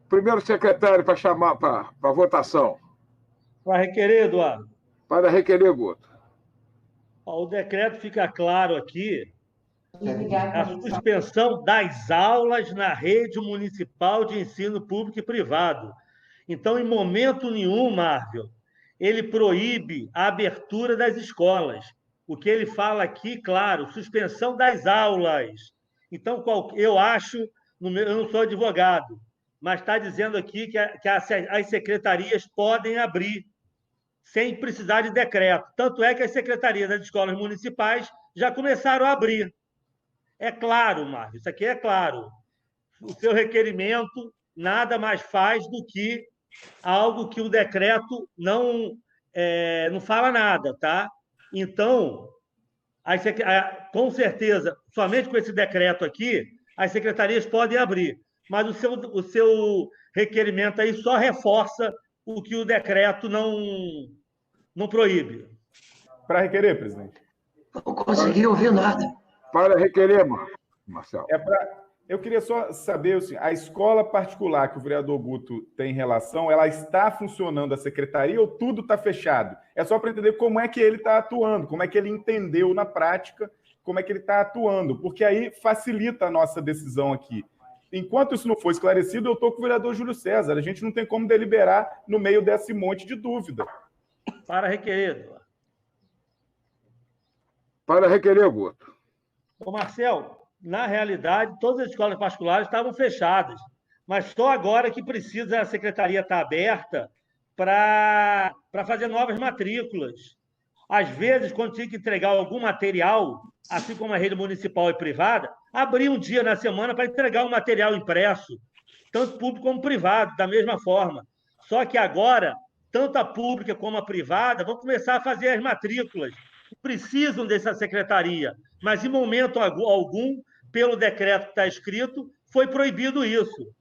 Primeiro secretário para chamar para votação. Para requerer, Eduardo. Para requerer, Guto. O decreto fica claro aqui, a suspensão das aulas na rede municipal de ensino público e privado. Então, em momento nenhum, Marvel, ele proíbe a abertura das escolas. O que ele fala aqui, claro, suspensão das aulas. Então, eu acho, eu não sou advogado, mas está dizendo aqui que as secretarias podem abrir sem precisar de decreto. Tanto é que as secretarias das escolas municipais já começaram a abrir. É claro, Marcos, isso aqui é claro. O seu requerimento nada mais faz do que algo que o decreto não fala nada, tá? Então, com certeza, somente com esse decreto aqui, as secretarias podem abrir, mas o seu requerimento aí só reforça o que o decreto não proíbe. Para requerer, presidente. Não consegui ouvir nada. Para requerer, Marcelo. Eu queria só saber, assim, a escola particular que o vereador Guto tem relação, ela está funcionando a secretaria ou tudo está fechado? É só para entender como é que ele está atuando, como é que ele entendeu na prática, como é que ele está atuando, porque aí facilita a nossa decisão aqui. Enquanto isso não for esclarecido, eu estou com o vereador Júlio César. A gente não tem como deliberar no meio desse monte de dúvida. Para requerer. Para requerer, Guto. Ô, Marcel, na realidade, todas as escolas particulares estavam fechadas, mas só agora que precisa a secretaria estar aberta para fazer novas matrículas. Às vezes, quando tinha que entregar algum material, assim como a rede municipal e privada, abria um dia na semana para entregar um material impresso, tanto público como privado, da mesma forma. Só que agora, tanto a pública como a privada vão começar a fazer as matrículas. Precisam dessa secretaria, mas em momento algum, pelo decreto que está escrito, foi proibido isso.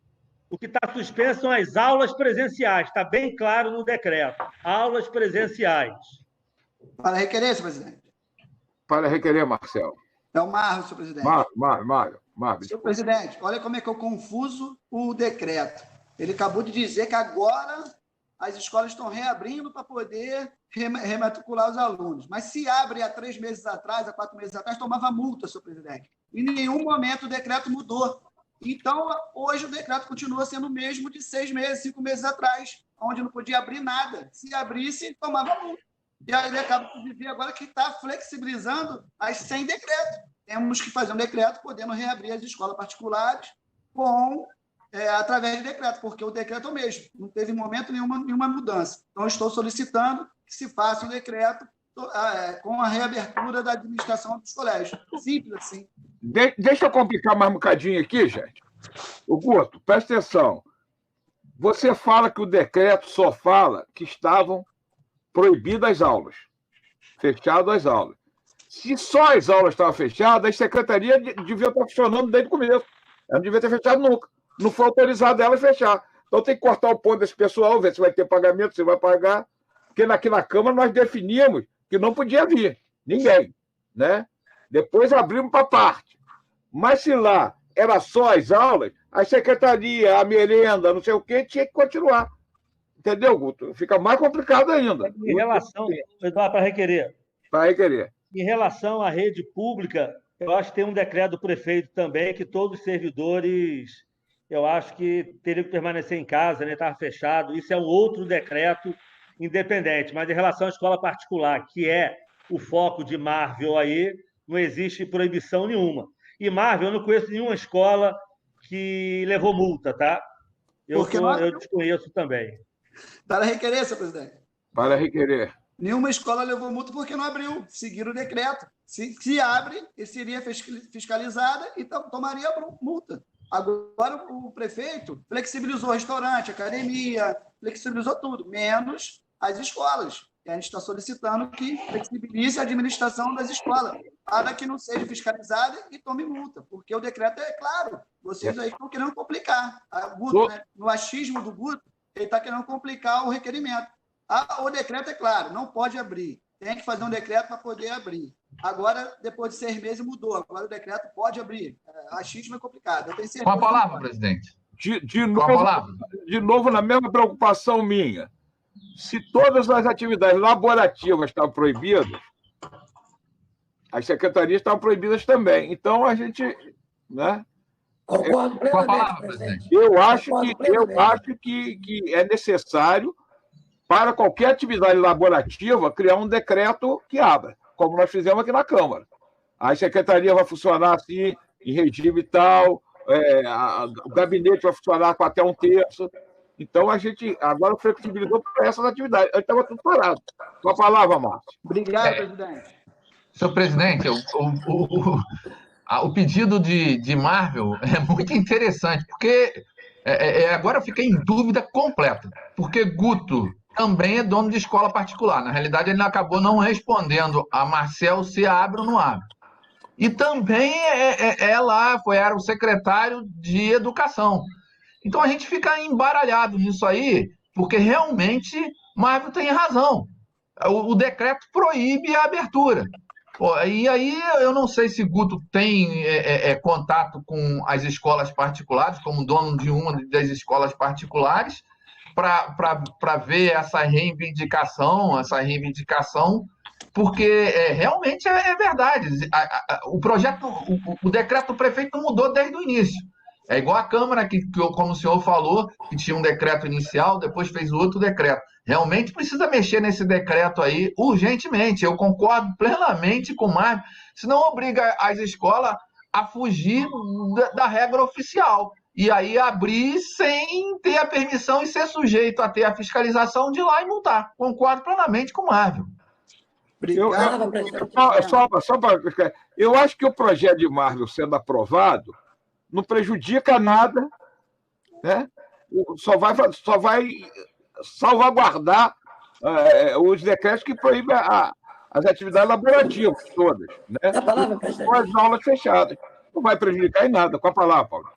O que está suspenso são as aulas presenciais, está bem claro no decreto. Aulas presenciais. Para requerer, senhor presidente. Para requerer, Marcelo. É o Marro, senhor presidente. Mário. Senhor presidente, olha como é que eu confuso o decreto. Ele acabou de dizer que agora as escolas estão reabrindo para poder rematricular os alunos. Mas se abre há 3 meses atrás, há 4 meses atrás, tomava multa, senhor presidente. Em nenhum momento o decreto mudou. Então, hoje o decreto continua sendo o mesmo de 6 meses, 5 meses atrás, onde não podia abrir nada. Se abrisse, tomava multa. E aí ele acaba de dizer agora que está flexibilizando as sem decreto. Temos que fazer um decreto podendo reabrir as escolas particulares através de decreto, porque o decreto é o mesmo. Não teve em momento nenhuma mudança. Então, estou solicitando que se faça um decreto com a reabertura da administração dos colégios. Simples assim. Deixa eu complicar mais um bocadinho aqui, gente. O Guto, presta atenção. Você fala que o decreto só fala que estavam proibidas as aulas, fechadas as aulas. Se só as aulas estavam fechadas, a secretaria devia estar funcionando desde o começo. Ela não devia ter fechado nunca. Não foi autorizado ela fechar. Então tem que cortar o ponto desse pessoal, ver se vai ter pagamento, se vai pagar. Porque aqui na Câmara nós definimos que não podia vir ninguém, né? Depois abrimos para parte. Mas se lá era só as aulas, a secretaria, a merenda, não sei o quê, tinha que continuar. Entendeu, Guto? Fica mais complicado ainda. Em relação, Eduardo, para requerer. Para requerer. Em relação à rede pública, eu acho que tem um decreto do prefeito também que todos os servidores, eu acho que teriam que permanecer em casa, né? Estava fechado. Isso é um outro decreto independente. Mas em relação à escola particular, que é o foco de Marvel aí, não existe proibição nenhuma. E Marvel, eu não conheço nenhuma escola que levou multa, tá? Eu desconheço também. Para requerer, senhor presidente. Para requerer. Nenhuma escola levou multa porque não abriu. Seguiram o decreto. Se abre, seria fiscalizada e tomaria multa. Agora o prefeito flexibilizou o restaurante, a academia, flexibilizou tudo, menos as escolas. E a gente está solicitando que flexibilize a administração das escolas, para que não seja fiscalizada e tome multa, porque o decreto é claro. Vocês aí estão querendo complicar. Guto, né? No achismo do Guto, ele está querendo complicar o requerimento. O decreto é claro, não pode abrir. Tem que fazer um decreto para poder abrir. Agora, depois de 6 meses, mudou. Agora o decreto pode abrir. Achismo é complicado. Eu tenho certeza. Com a palavra, presidente. De novo, na mesma preocupação minha. Se todas as atividades laborativas estavam proibidas, as secretarias estavam proibidas também. Então, a gente... Né? Concordo com a palavra, presidente. Eu acho que é necessário, para qualquer atividade laborativa, criar um decreto que abra, como nós fizemos aqui na Câmara. A secretaria vai funcionar assim, em regime tal, o gabinete vai funcionar com até 1/3. Então, a gente agora flexibilizou para essas atividades. Aí estava tudo parado. Com a palavra, Márcio. Obrigado, presidente. Senhor presidente, o pedido de Marvel é muito interessante, porque agora eu fiquei em dúvida completa, porque Guto também é dono de escola particular. Na realidade, ele acabou não respondendo a Marcel se abre ou não abre. E também era o secretário de Educação. Então, a gente fica embaralhado nisso aí, porque realmente Marvel tem razão. O decreto proíbe a abertura. E aí, eu não sei se Guto tem contato com as escolas particulares, como dono de uma das escolas particulares, para ver essa reivindicação, porque realmente é verdade. O decreto do prefeito mudou desde o início. É igual a Câmara, como o senhor falou, que tinha um decreto inicial, depois fez outro decreto. Realmente precisa mexer nesse decreto aí urgentemente. Eu concordo plenamente com o Marco, senão obriga as escolas a fugir da regra oficial. E aí abrir sem ter a permissão e ser sujeito a ter a fiscalização de ir lá e multar. Concordo plenamente com o Marco. Obrigado, presidente. Eu acho que o projeto de Marvel sendo aprovado não prejudica nada, né? Só vai salvaguardar os decretos que proíbem as atividades laborativas todas, né? A palavra, presidente. Com as aulas fechadas. Não vai prejudicar em nada. Com a palavra, Paulo.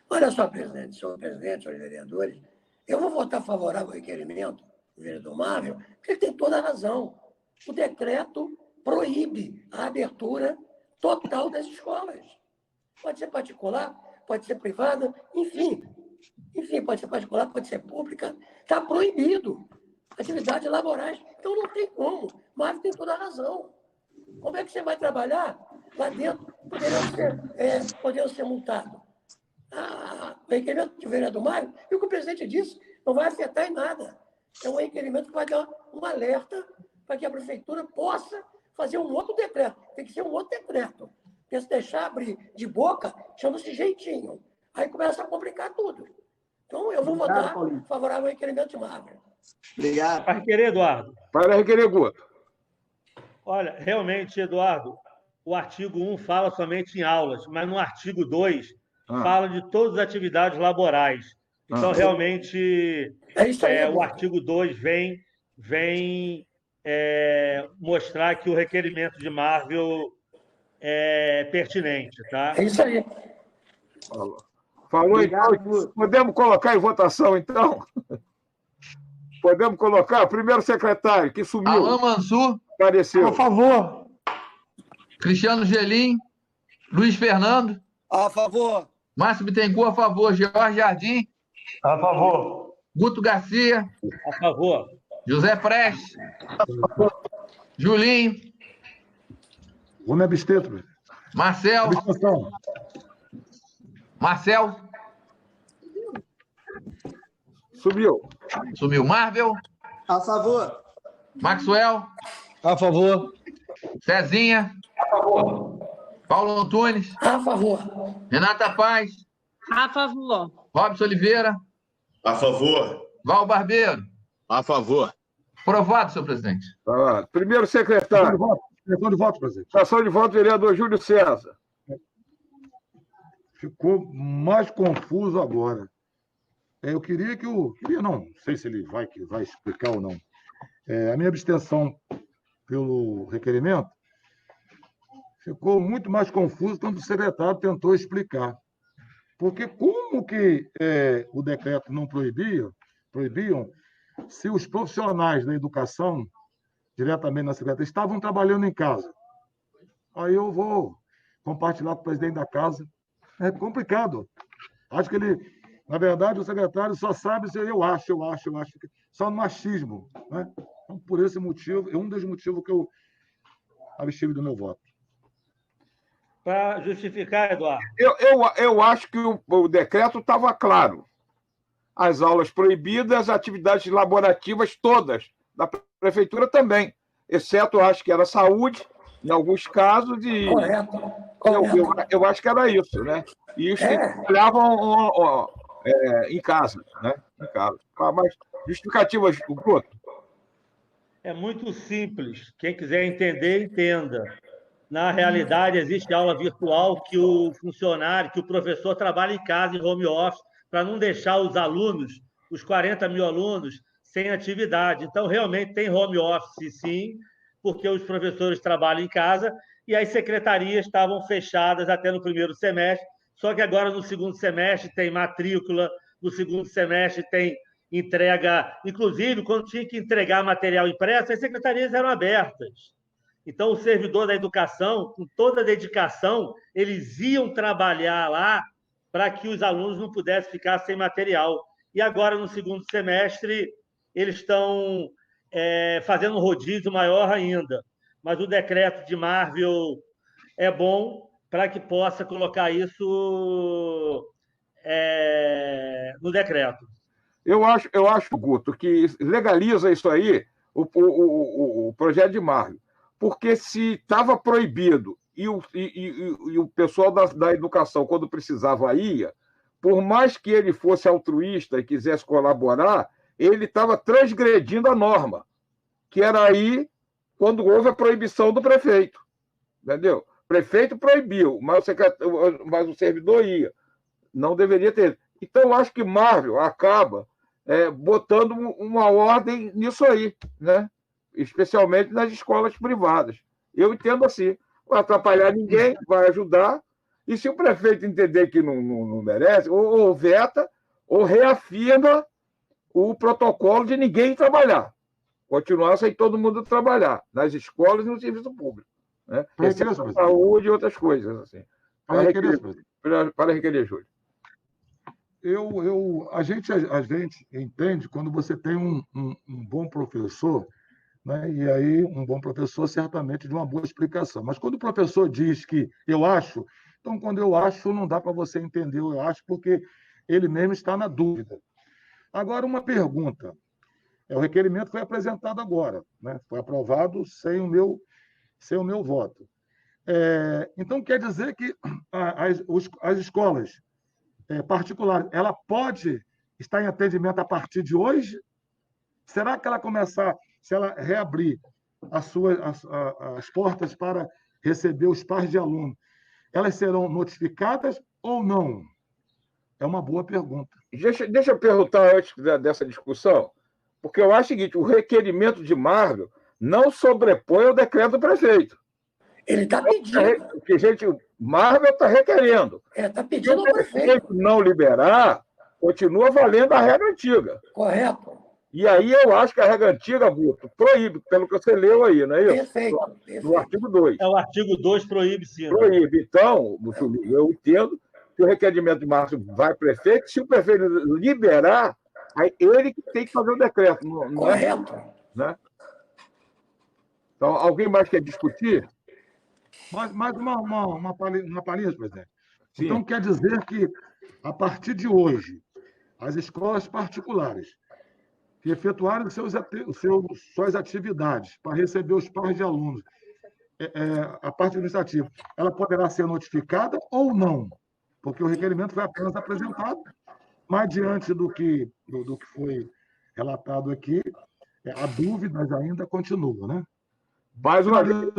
Olha só, presidente, senhor vereadores, eu vou votar favorável ao requerimento do vereador Marvel, porque ele tem toda a razão. O decreto proíbe a abertura total das escolas. Pode ser particular, pode ser privada, enfim, pode ser particular, pode ser pública, está proibido. Atividades laborais. Então não tem como. Marvel tem toda a razão. Como é que você vai trabalhar lá dentro, podendo ser multado? O requerimento do vereador Mário, e o que o presidente disse, não vai afetar em nada. É um requerimento que vai dar um alerta para que a prefeitura possa fazer um outro decreto. Tem que ser um outro decreto. Porque se deixar abrir de boca, chama-se jeitinho. Aí começa a complicar tudo. Então, eu vou votar favorável ao requerimento de Mário. Obrigado. Para requerer, Eduardo. Para requerer, Guto. Olha, realmente, Eduardo, o artigo 1 fala somente em aulas, mas no artigo 2 fala de todas as atividades laborais. Então, realmente, o artigo 2 vem mostrar que o requerimento de Marvel é pertinente. Tá? É isso aí. Falou, obrigado, então. Podemos colocar em votação, então? Podemos colocar o primeiro secretário, que sumiu. Alain Mansur. Apareceu. Por favor. Cristiano Gelim. Luiz Fernando. A favor. Márcio Bittencourt, a favor. Jorge Jardim. A favor. Guto Garcia. A favor. José Prestes. Julinho. Vou me abster, presidente. Marcel. Abstenção. Marcel. Sumiu. Marvel. A favor. Maxwell. A favor. Cezinha. A favor. Paulo Antunes. A favor. Renata Paz. A favor. Robson Oliveira. A favor. Val Barbeiro. A favor. Aprovado, senhor presidente. Primeiro secretário. Questão de voto, presidente. Questão de voto, vereador Júlio César. Ficou mais confuso agora. Eu queria que não sei se ele vai explicar ou não. A minha abstenção pelo requerimento ficou muito mais confuso quando o secretário tentou explicar. Porque como que o decreto não proibiam se os profissionais da educação, diretamente na secretaria, estavam trabalhando em casa? Aí eu vou compartilhar com o presidente da casa. É complicado. Acho que na verdade, o secretário só sabe se eu acho, só no machismo. Né? Então, por esse motivo, é um dos motivos que eu abstive do meu voto. Para justificar, Eduardo. Eu acho que o decreto estava claro. As aulas proibidas, as atividades laborativas todas, da prefeitura também, exceto, acho que era saúde, em alguns casos, e Correto. Eu acho que era isso, né? E os que trabalhavam em casa, né? Em casa. Mas justificativas, o Guto? É muito simples. Quem quiser entender, entenda. Na realidade, existe aula virtual que o funcionário, que o professor trabalha em casa, em home office, para não deixar os alunos, os 40 mil alunos, sem atividade. Então, realmente, tem home office, sim, porque os professores trabalham em casa e as secretarias estavam fechadas até no primeiro semestre, só que agora, no segundo semestre, tem matrícula, no segundo semestre tem entrega. Inclusive, quando tinha que entregar material impresso, as secretarias eram abertas. Então, o servidor da educação, com toda a dedicação, eles iam trabalhar lá para que os alunos não pudessem ficar sem material. E agora, no segundo semestre, eles estão fazendo um rodízio maior ainda. Mas o decreto de Marvel é bom para que possa colocar isso no decreto. Eu acho, Guto, que legaliza isso aí, o projeto de Marvio. Porque se estava proibido e o pessoal da educação, quando precisava, ia, por mais que ele fosse altruísta e quisesse colaborar, ele estava transgredindo a norma, que era aí quando houve a proibição do prefeito. Entendeu? O prefeito proibiu, mas o servidor ia. Não deveria ter. Então, eu acho que Marvio acaba botando uma ordem nisso aí, né? Especialmente nas escolas privadas. Eu entendo assim. Não vai atrapalhar ninguém, vai ajudar. E se o prefeito entender que não merece, ou veta, ou reafirma o protocolo de ninguém trabalhar. Continuar sem todo mundo trabalhar, nas escolas e no serviço público. Né? Exceto saúde e outras coisas. Assim. Para requerer, Júlio. A gente entende quando você tem um bom professor, né? E aí um bom professor certamente de uma boa explicação. Mas quando o professor diz que eu acho, então quando eu acho não dá para você entender o eu acho, porque ele mesmo está na dúvida. Agora, uma pergunta. O requerimento foi apresentado agora, né? Foi aprovado sem o meu voto. Então, quer dizer que as escolas particulares, ela pode estar em atendimento a partir de hoje? Será que ela se ela reabrir as portas para receber os pais de alunos, elas serão notificadas ou não? É uma boa pergunta. Deixa eu perguntar antes dessa discussão, porque eu acho o seguinte, o requerimento de Marvio não sobrepõe ao decreto do prefeito. Ele está pedindo. Porque, Marvio está requerendo. Está pedindo ao Se o prefeito não liberar, continua valendo a regra antiga. Correto. E aí eu acho que a regra antiga, Guto, proíbe, pelo que você leu aí, não é isso? Perfeito. No artigo 2. O artigo 2 proíbe, sim. Proíbe. Então, eu entendo que o requerimento de Marvio vai ao prefeito, se o prefeito liberar, aí ele que tem que fazer o decreto. Correto. Né? Então, alguém mais quer discutir? Mais uma palhinha, presidente. Sim. Então, quer dizer que, a partir de hoje, as escolas particulares que efetuarem suas atividades para receber os pais de alunos, a parte administrativa, ela poderá ser notificada ou não? Porque o requerimento foi apenas apresentado, mas, diante do que foi relatado aqui, a dúvida ainda continua, né? Mais uma vez,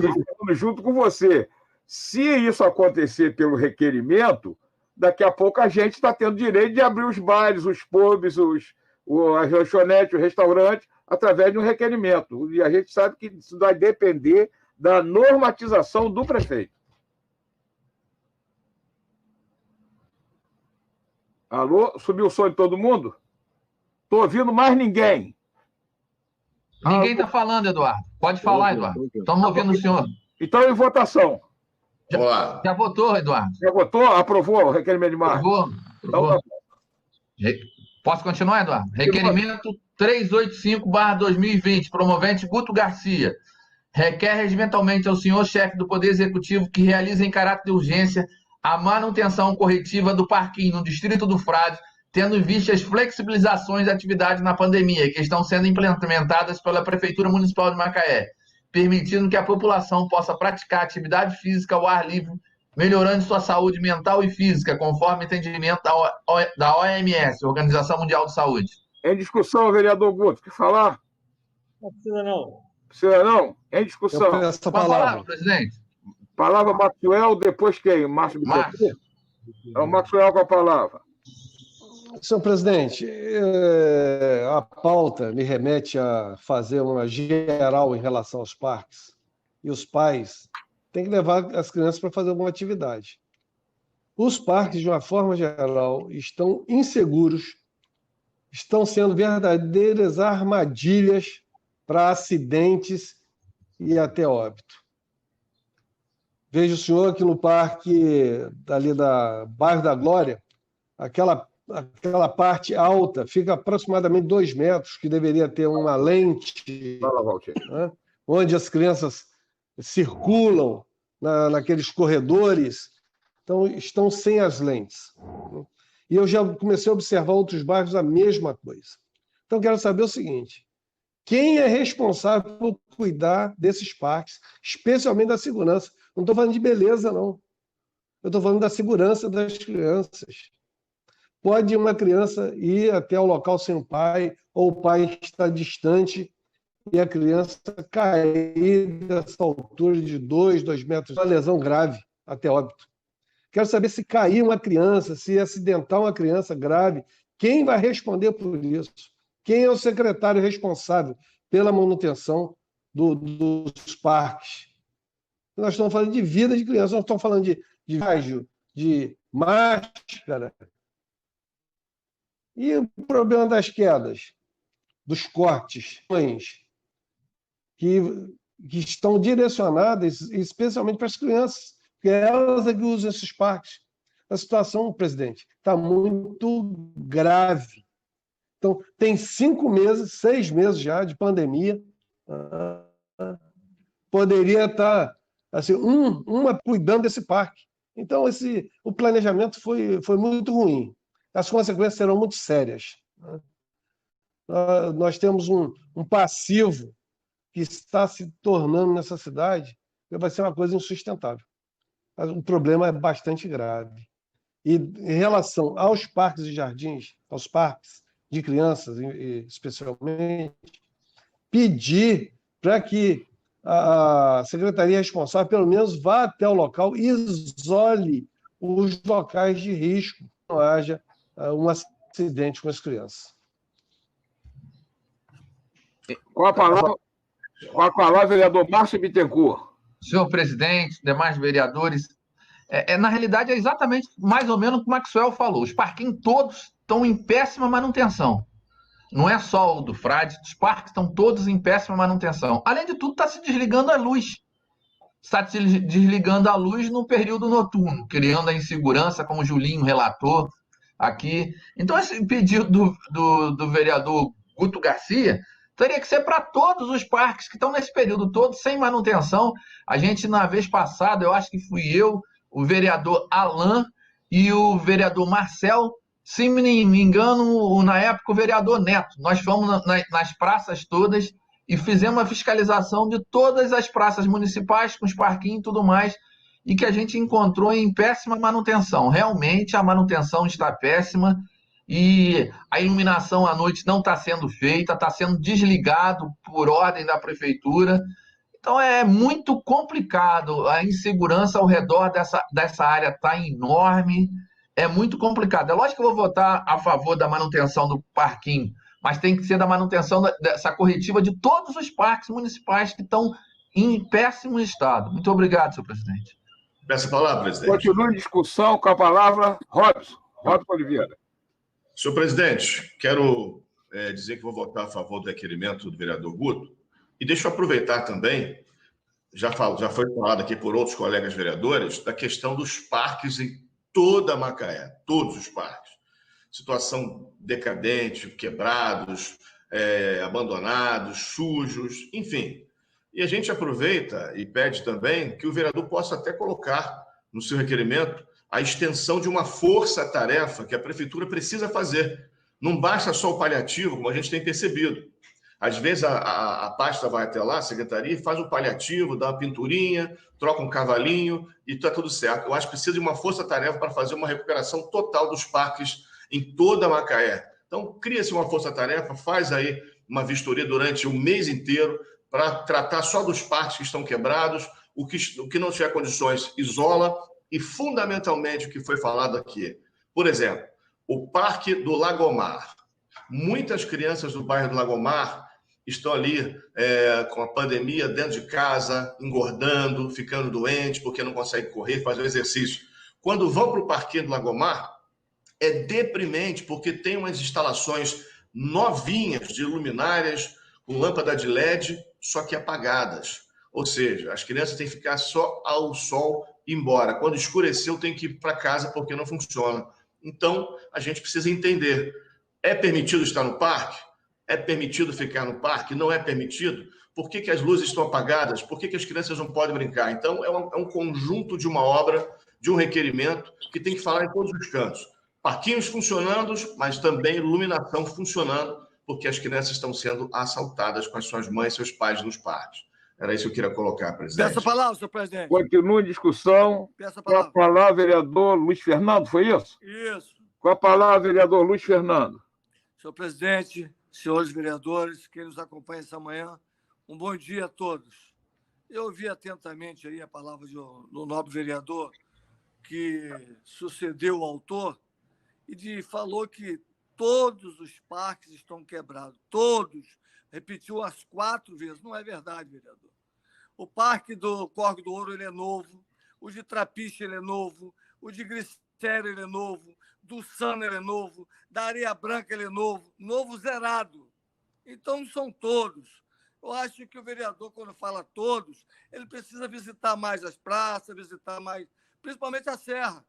junto com você. Se isso acontecer pelo requerimento, daqui a pouco a gente está tendo direito de abrir os bares, os pubs, as lanchonetes, os restaurantes, através de um requerimento. E a gente sabe que isso vai depender da normatização do prefeito. Alô? Subiu o som de todo mundo? Estou ouvindo mais ninguém. Ninguém está falando, Eduardo. Pode falar, Eduardo. Estamos ouvindo o senhor. Então, em votação. Já votou, Eduardo? Já votou? Aprovou o requerimento de Marvio? Aprovou. Então, posso continuar, Eduardo? Requerimento 385/2020, promovente Guto Garcia. Requer regimentalmente ao senhor chefe do Poder Executivo que realize em caráter de urgência a manutenção corretiva do parquinho no Distrito do Frade, tendo em vista as flexibilizações de atividade na pandemia que estão sendo implementadas pela Prefeitura Municipal de Macaé, permitindo que a população possa praticar atividade física ao ar livre, melhorando sua saúde mental e física, conforme entendimento da OMS, Organização Mundial de Saúde. Em discussão, vereador Guto, quer falar? Não precisa, não. Precisa, não? Em discussão. Eu peço a palavra, presidente. Palavra Maxwell, depois quem? Márcio Bittencourt? É o Maxwell com a palavra. Senhor presidente, a pauta me remete a fazer uma geral em relação aos parques. E os pais têm que levar as crianças para fazer alguma atividade. Os parques, de uma forma geral, estão inseguros, estão sendo verdadeiras armadilhas para acidentes e até óbito. Veja o senhor que no parque ali da Bairro da Glória, aquela parte alta fica aproximadamente 2 metros, que deveria ter uma lente, né, onde as crianças circulam naqueles corredores, então estão sem as lentes. E eu já comecei a observar outros bairros a mesma coisa. Então, quero saber o seguinte: quem é responsável por cuidar desses parques, especialmente da segurança? Não estou falando de beleza, não. Eu estou falando da segurança das crianças. Pode uma criança ir até o local sem o pai, ou o pai está distante, e a criança cair dessa altura de 2 metros, uma lesão grave, até óbito. Quero saber se cair uma criança, se acidentar uma criança grave, quem vai responder por isso? Quem é o secretário responsável pela manutenção dos parques? Nós estamos falando de vida de criança, nós estamos falando de rádio, de máscara. E o problema das quedas, dos cortes, que estão direcionadas especialmente para as crianças, porque elas é que usam esses parques. A situação, presidente, está muito grave. Então, tem 5 meses, 6 meses já de pandemia. Poderia estar assim, uma cuidando desse parque. Então, o planejamento foi muito ruim. As consequências serão muito sérias. Nós temos um passivo que está se tornando nessa cidade, que vai ser uma coisa insustentável. O problema é bastante grave. E em relação aos parques e jardins, aos parques de crianças, especialmente, pedir para que a secretaria responsável, pelo menos, vá até o local e isole os locais de risco, não haja um acidente com as crianças. Com a palavra, vereador Márcio Bittencourt. Senhor presidente, demais vereadores, na realidade é exatamente mais ou menos o que o Maxwell falou. Os parquinhos todos estão em péssima manutenção. Não é só o do Frade, os parques estão todos em péssima manutenção. Além de tudo, está se desligando a luz. Está se desligando a luz no período noturno, criando a insegurança, como o Julinho relatou aqui. Então, esse pedido do vereador Guto Garcia teria que ser para todos os parques que estão nesse período todo sem manutenção. A gente, na vez passada, eu acho que fui eu, o vereador Alain e o vereador Marcel, se não me engano, na época, o vereador Neto. Nós fomos nas praças todas e fizemos uma fiscalização de todas as praças municipais, com os parquinhos e tudo mais, e que a gente encontrou em péssima manutenção. Realmente, a manutenção está péssima e a iluminação à noite não está sendo feita, está sendo desligado por ordem da prefeitura. Então, é muito complicado. A insegurança ao redor dessa área está enorme. É muito complicado. É lógico que eu vou votar a favor da manutenção do parquinho, mas tem que ser da manutenção dessa corretiva de todos os parques municipais que estão em péssimo estado. Muito obrigado, senhor presidente. Peço a palavra, presidente. Continua em discussão com a palavra Robson Oliveira. Senhor presidente, quero dizer que vou votar a favor do requerimento do vereador Guto. E deixa eu aproveitar também, já foi falado aqui por outros colegas vereadores, da questão dos parques em toda Macaé, todos os parques. Situação decadente, quebrados, abandonados, sujos, enfim. E a gente aproveita e pede também que o vereador possa até colocar no seu requerimento a extensão de uma força-tarefa que a prefeitura precisa fazer. Não basta só o paliativo, como a gente tem percebido. Às vezes a pasta vai até lá, a secretaria, faz um paliativo, dá uma pinturinha, troca um cavalinho e está tudo certo. Eu acho que precisa de uma força-tarefa para fazer uma recuperação total dos parques em toda a Macaé. Então, cria-se uma força-tarefa, faz aí uma vistoria durante o mês inteiro para tratar só dos parques que estão quebrados, o que não tiver condições, isola, e fundamentalmente o que foi falado aqui. Por exemplo, o Parque do Lagomar. Muitas crianças do bairro do Lagomar estão ali com a pandemia dentro de casa, engordando, ficando doentes, porque não conseguem correr, fazer o exercício. Quando vão para o Parque do Lagomar, é deprimente, porque tem umas instalações novinhas de luminárias, com lâmpada de LED, só que apagadas. Ou seja, as crianças têm que ficar só ao sol e ir embora. Quando escureceu, tem que ir para casa porque não funciona. Então, a gente precisa entender. É permitido estar no parque? É permitido ficar no parque? Não é permitido? Por que as luzes estão apagadas? Por que as crianças não podem brincar? Então, é um conjunto de uma obra, de um requerimento, que tem que falar em todos os cantos. parquinhos funcionando, mas também iluminação funcionando, porque as crianças estão sendo assaltadas com as suas mães e seus pais nos parques. Era isso que eu queria colocar, presidente. Peço a palavra, senhor presidente. Continua em discussão. Peço a Com a palavra, vereador Luiz Fernando, foi isso? Isso. Com a palavra, vereador Luiz Fernando. Senhor presidente, senhores vereadores, quem nos acompanha essa manhã, um bom dia a todos. Eu ouvi atentamente aí a palavra do nobre vereador que sucedeu o autor e falou que todos os parques estão quebrados, todos. Repetiu as 4 vezes. Não é verdade, vereador. O parque do Córrego do Ouro ele é novo, o de Trapiche ele é novo, o de Glicério ele é novo, do Sana ele é novo, da Areia Branca ele é novo, novo zerado. Então, não são todos. Eu acho que o vereador, quando fala todos, ele precisa visitar mais as praças, visitar mais, principalmente a Serra,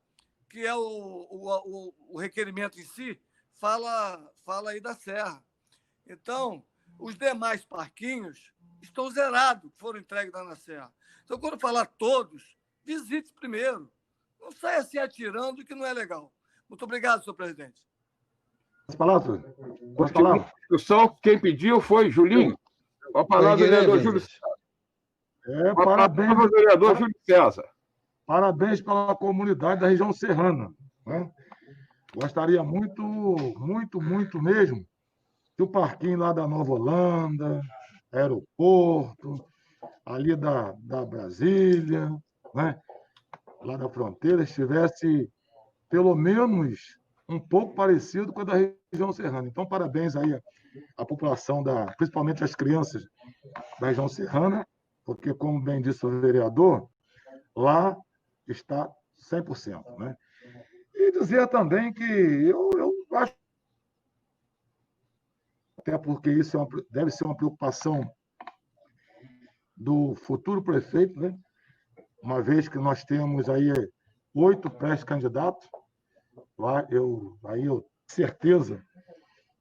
que é o requerimento em si, fala aí da Serra. Então, os demais parquinhos estão zerados, foram entregues lá na Serra. Então, quando falar todos, visite primeiro. Não saia assim atirando, que não é legal. Muito obrigado, senhor presidente. Palavra. Discussão, quem pediu foi Julinho. Com a palavra, vereador Júlio César. Parabéns, vereador Júlio César. Parabéns pela comunidade da região serrana. Né? Gostaria muito mesmo que o parquinho lá da Nova Holanda, aeroporto, ali da Brasília, né? Lá da fronteira, estivesse pelo menos um pouco parecido com a da região serrana. Então, parabéns aí à população, principalmente as crianças da região serrana, porque, como bem disse o vereador, lá está 100%. Né? E dizer também que eu acho, até porque isso deve ser uma preocupação do futuro prefeito, né? Uma vez que nós temos aí 8 pré-candidatos, eu tenho certeza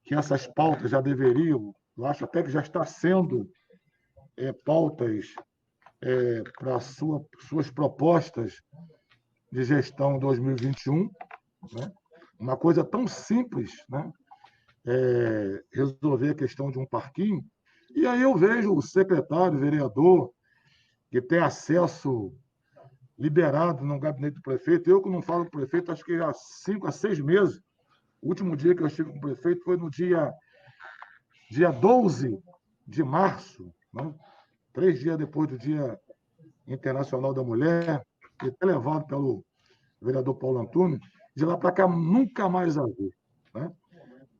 que essas pautas já deveriam, eu acho até que já está sendo pautas para suas propostas de gestão 2021, né? Uma coisa tão simples, né? Resolver a questão de um parquinho. E aí eu vejo o secretário, o vereador, que tem acesso liberado no gabinete do prefeito. Eu, que não falo com o prefeito, acho que há 5 a 6 meses. O último dia que eu estive com o prefeito foi no dia 12 de março, né? 3 dias depois do Dia Internacional da Mulher, e até levado pelo vereador Paulo Antunes. De lá para cá, nunca mais a vi. Né?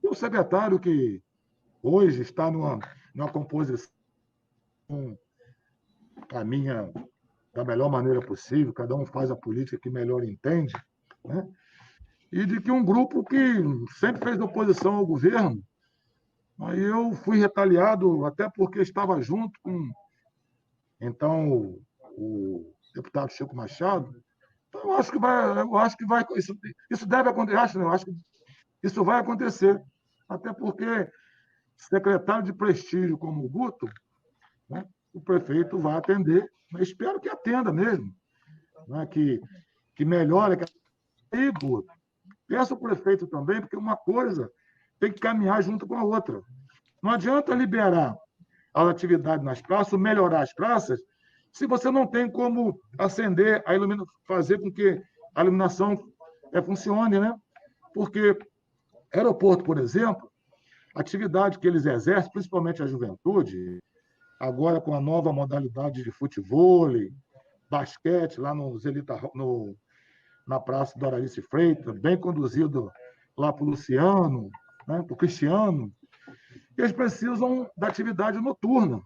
E o secretário, que hoje está numa composição, caminha da melhor maneira possível, cada um faz a política que melhor entende, né? E de que um grupo que sempre fez oposição ao governo, aí eu fui retaliado, até porque estava junto com, então, o deputado Chico Machado. Então, eu acho que vai, isso deve acontecer, eu acho que isso vai acontecer, até porque secretário de prestígio como o Guto, né, o prefeito vai atender, mas espero que atenda mesmo, né, que melhore. E, Guto, peço ao prefeito também, porque uma coisa tem que caminhar junto com a outra. Não adianta liberar as atividades nas praças, melhorar as praças, se você não tem como acender a iluminação, fazer com que a iluminação funcione, né? Porque aeroporto, por exemplo, a atividade que eles exercem, principalmente a juventude, agora com a nova modalidade de futevôlei, basquete, lá na Praça Doralice Freitas, bem conduzido lá para o Luciano, né, para o Cristiano, eles precisam da atividade noturna.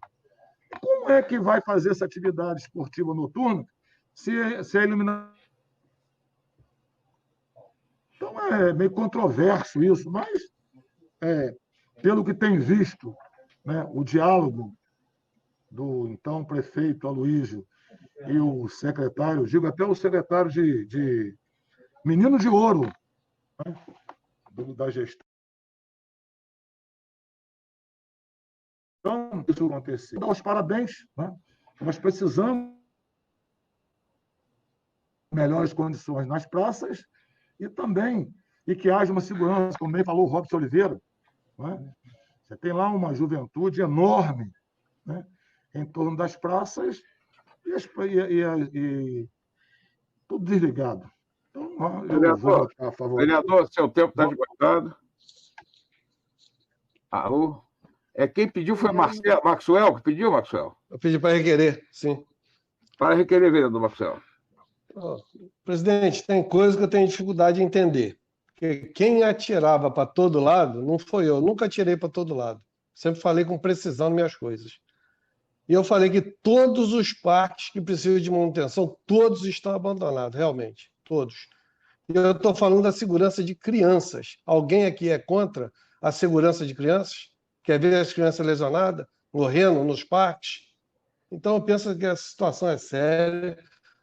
Como é que vai fazer essa atividade esportiva noturna se a iluminação... Então, é meio controverso isso, mas, pelo que tem visto, né, o diálogo do então prefeito Aloísio e o secretário, digo até o secretário de Menino de Ouro, né, da gestão. Então, isso aconteceu. Dá os parabéns, né? Nós precisamos de melhores condições nas praças e também e que haja uma segurança, como bem falou o Robson Oliveira. Não é? Você tem lá uma juventude enorme, né, em torno das praças e tudo desligado. Então, eu vou votar a favor. Vereador, seu tempo está esgotado. Alô? Quem pediu foi Maxwell, que pediu, Maxwell? Eu pedi para requerer, sim. Para requerer, vereador Maxwell. Presidente, tem coisa que eu tenho dificuldade de entender. Porque quem atirava para todo lado não foi eu. Nunca atirei para todo lado. Sempre falei com precisão nas minhas coisas. E eu falei que todos os parques que precisam de manutenção, todos estão abandonados, realmente. Todos. E eu estou falando da segurança de crianças. Alguém aqui é contra a segurança de crianças? Quer ver as crianças lesionadas, morrendo nos parques? Então, eu penso que a situação é séria,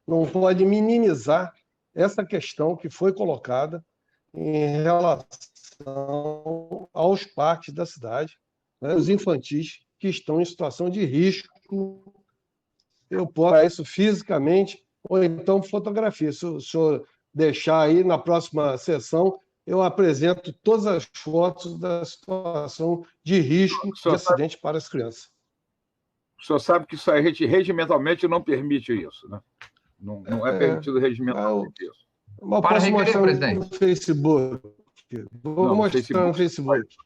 não pode minimizar essa questão que foi colocada em relação aos parques da cidade, né, os infantis que estão em situação de risco. Eu posso isso fisicamente ou então fotografia. Se o senhor deixar aí, na próxima sessão, eu apresento todas as fotos da situação de risco de acidente para as crianças. O senhor sabe que isso a gente regimentalmente não permite isso, né? Não é permitido regimentalmente isso. Mas posso mostrar no Facebook. Vou mostrar no Facebook.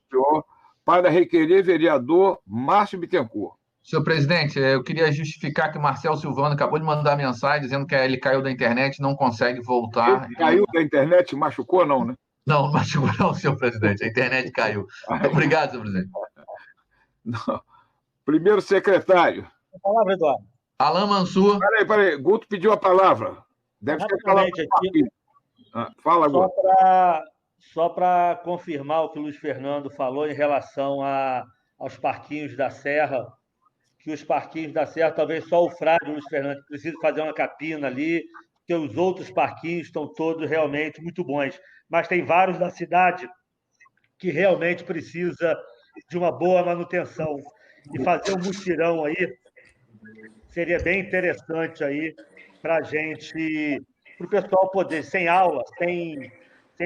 Para requerer, vereador Márcio Bittencourt. Senhor presidente, eu queria justificar que o Marcel Silvano acabou de mandar mensagem dizendo que ele caiu da internet e não consegue voltar. Ele caiu da internet? Machucou, não, né? Não, não machucou, não, senhor presidente. A internet caiu. Obrigado, senhor presidente. Não. Primeiro secretário. A palavra, Eduardo. Alain Mansur. Peraí. Guto pediu a palavra. Deve ter falado aqui. Fala, Guto. Só para confirmar o que o Luiz Fernando falou em relação aos parquinhos da Serra, que os parquinhos da Serra, talvez só o Frade, Luiz Fernando, precisa fazer uma capina ali, porque os outros parquinhos estão todos realmente muito bons. Mas tem vários da cidade que realmente precisa de uma boa manutenção. E fazer um mutirão aí seria bem interessante aí para a gente, para o pessoal poder, sem aula, sem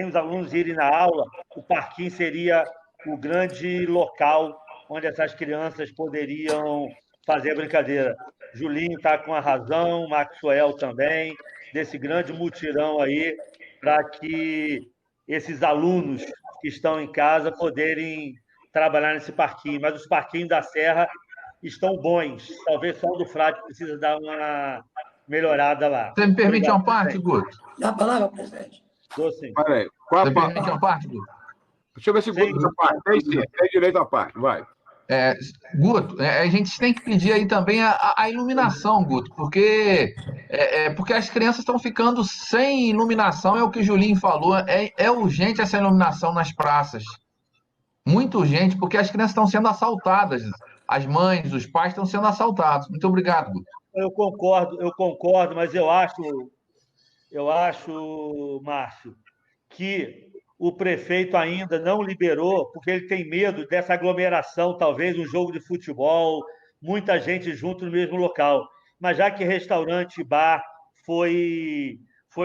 os alunos irem na aula, o parquinho seria o grande local onde essas crianças poderiam fazer a brincadeira. Julinho está com a razão, Maxwell também, desse grande mutirão aí, para que esses alunos que estão em casa poderem trabalhar nesse parquinho. Mas os parquinhos da Serra estão bons. Talvez só o do Frade precisa dar uma melhorada lá. Você me permite uma parte, Guto? Dá a palavra, presidente. Estou sim. Peraí. Você me permite uma parte, Guto? Deixa eu ver se o Guto tem parte. Tem direito à parte, vai. Guto, a gente tem que pedir aí também a iluminação, Guto, porque as crianças estão ficando sem iluminação, é o que o Julinho falou, é urgente essa iluminação nas praças. Muito urgente, porque as crianças estão sendo assaltadas. As mães, os pais estão sendo assaltados. Muito obrigado, Guto. Eu concordo, mas eu acho, Márcio, que o prefeito ainda não liberou, porque ele tem medo dessa aglomeração, talvez um jogo de futebol, muita gente junto no mesmo local. Mas já que restaurante e bar foi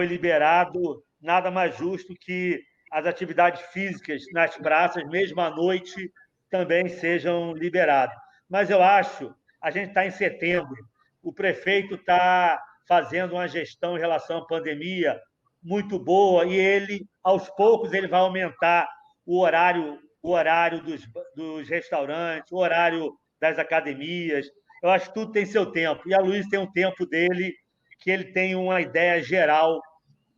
liberado, nada mais justo que as atividades físicas nas praças, mesmo à noite, também sejam liberadas. Mas eu acho, a gente está em setembro, o prefeito está fazendo uma gestão em relação à pandemia muito boa e ele, aos poucos, ele vai aumentar o horário dos restaurantes, o horário das academias. Eu acho que tudo tem seu tempo. E a Luiz tem um tempo dele, que ele tem uma ideia geral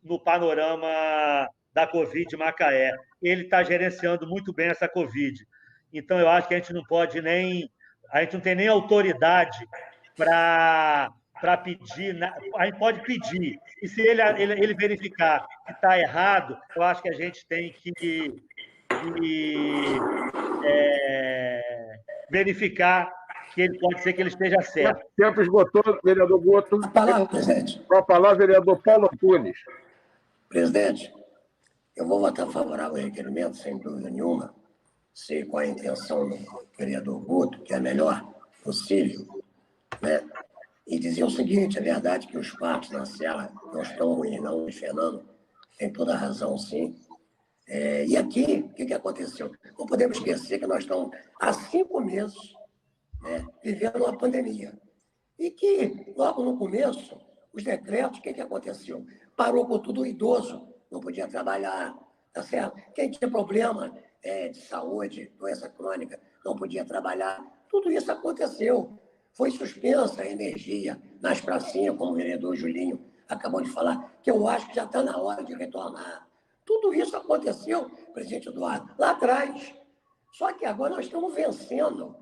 no panorama da Covid em Macaé. Ele está gerenciando muito bem essa Covid. Então, eu acho que a gente não pode nem... A gente não tem nem autoridade para pedir, a gente pode pedir, e se ele verificar que está errado, eu acho que a gente tem que verificar que ele pode ser que ele esteja certo. O tempo esgotou, vereador Guto. A palavra, presidente. Com a palavra, vereador Paulo Antunes. Presidente, eu vou votar favorável ao requerimento, sem dúvida nenhuma, sei qual é a intenção do vereador Guto, que é a melhor possível, né? E dizer o seguinte, é verdade que os parques na Serra não estão ruins, não, o Fernando tem toda a razão, sim. E aqui, o que aconteceu? Não podemos esquecer que nós estamos há 5 meses, né, vivendo uma pandemia. E que, logo no começo, os decretos, o que aconteceu? Parou com tudo, o idoso não podia trabalhar, tá certo? Quem tinha problema de saúde, doença crônica, não podia trabalhar. Tudo isso aconteceu. Foi suspensa a energia nas pracinhas, como o vereador Julinho acabou de falar, que eu acho que já está na hora de retornar. Tudo isso aconteceu, presidente Eduardo, lá atrás. Só que agora nós estamos vencendo.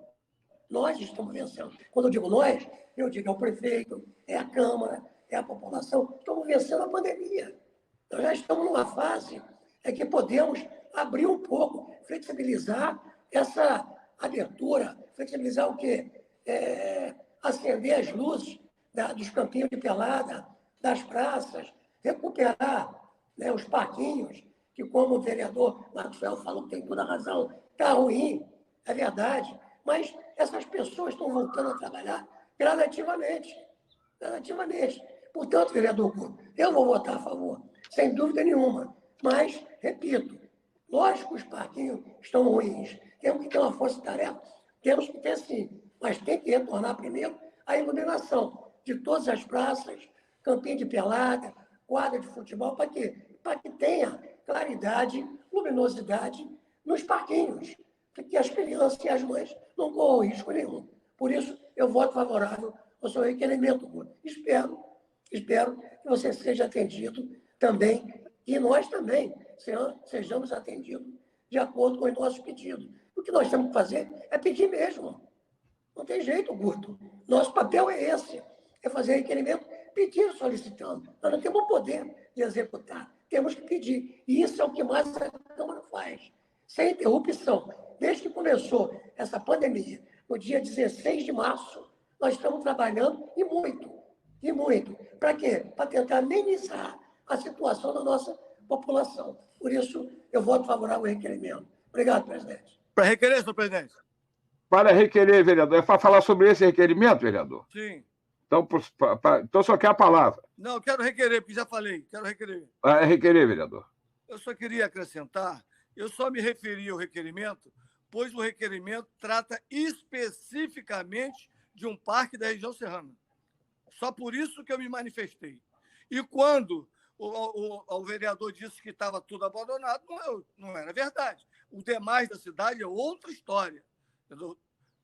Nós estamos vencendo. Quando eu digo nós, eu digo é o prefeito, é a Câmara, é a população. Estamos vencendo a pandemia. Nós já estamos numa fase que podemos abrir um pouco, flexibilizar essa abertura, flexibilizar o quê? Acender as luzes dos campinhos de pelada, das praças, recuperar, né, os parquinhos, que como o vereador Maxwell falou que tem toda a razão, está ruim, é verdade, mas essas pessoas estão voltando a trabalhar gradativamente. Portanto, vereador Couto, eu vou votar a favor, sem dúvida nenhuma, mas, repito, lógico que os parquinhos estão ruins, temos que ter uma força-tarefa, temos que ter sim, mas tem que retornar primeiro a iluminação de todas as praças, campinho de pelada, quadra de futebol, para quê? Para que tenha claridade, luminosidade nos parquinhos, para que as crianças e as mães não corram risco nenhum. Por isso, eu voto favorável ao seu requerimento, Couto. Espero que você seja atendido também, e nós também sejamos atendidos de acordo com os nossos pedidos. O que nós temos que fazer é pedir mesmo. Não tem jeito, Couto. Nosso papel é esse, é fazer requerimento pedindo, solicitando. Nós não temos o poder de executar. Temos que pedir. E isso é o que mais a Câmara faz. Sem interrupção. Desde que começou essa pandemia, no dia 16 de março, nós estamos trabalhando e muito. Para quê? Para tentar amenizar a situação da nossa população. Por isso, eu voto favorável ao requerimento. Obrigado, presidente. Para requerer, senhor presidente. Para requerer, vereador. É para falar sobre esse requerimento, vereador? Sim. Então, só quer a palavra. Não, quero requerer, porque já falei. Quero requerer. É requerer, vereador. Eu só queria acrescentar, eu só me referi ao requerimento, pois o requerimento trata especificamente de um parque da região serrana. Só por isso que eu me manifestei. E quando o vereador disse que estava tudo abandonado, não era verdade. O demais da cidade é outra história.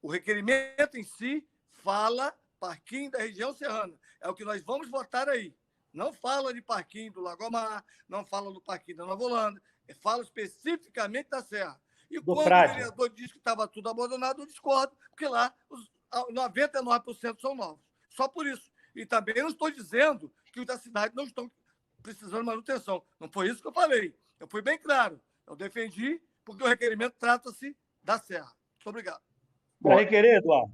O requerimento em si fala parquinho da região serrana. É o que nós vamos votar aí. Não fala de parquinho do Lagomar, não fala do parquinho da Nova Holanda, fala especificamente da Serra. E quando o vereador diz que estava tudo abandonado, eu discordo, porque lá os 99% são novos. Só por isso. E também não estou dizendo que os da cidade não estão precisando de manutenção. Não foi isso que eu falei. Eu fui bem claro. Eu defendi porque o requerimento trata-se da Serra. Muito obrigado. Para requerer, Eduardo?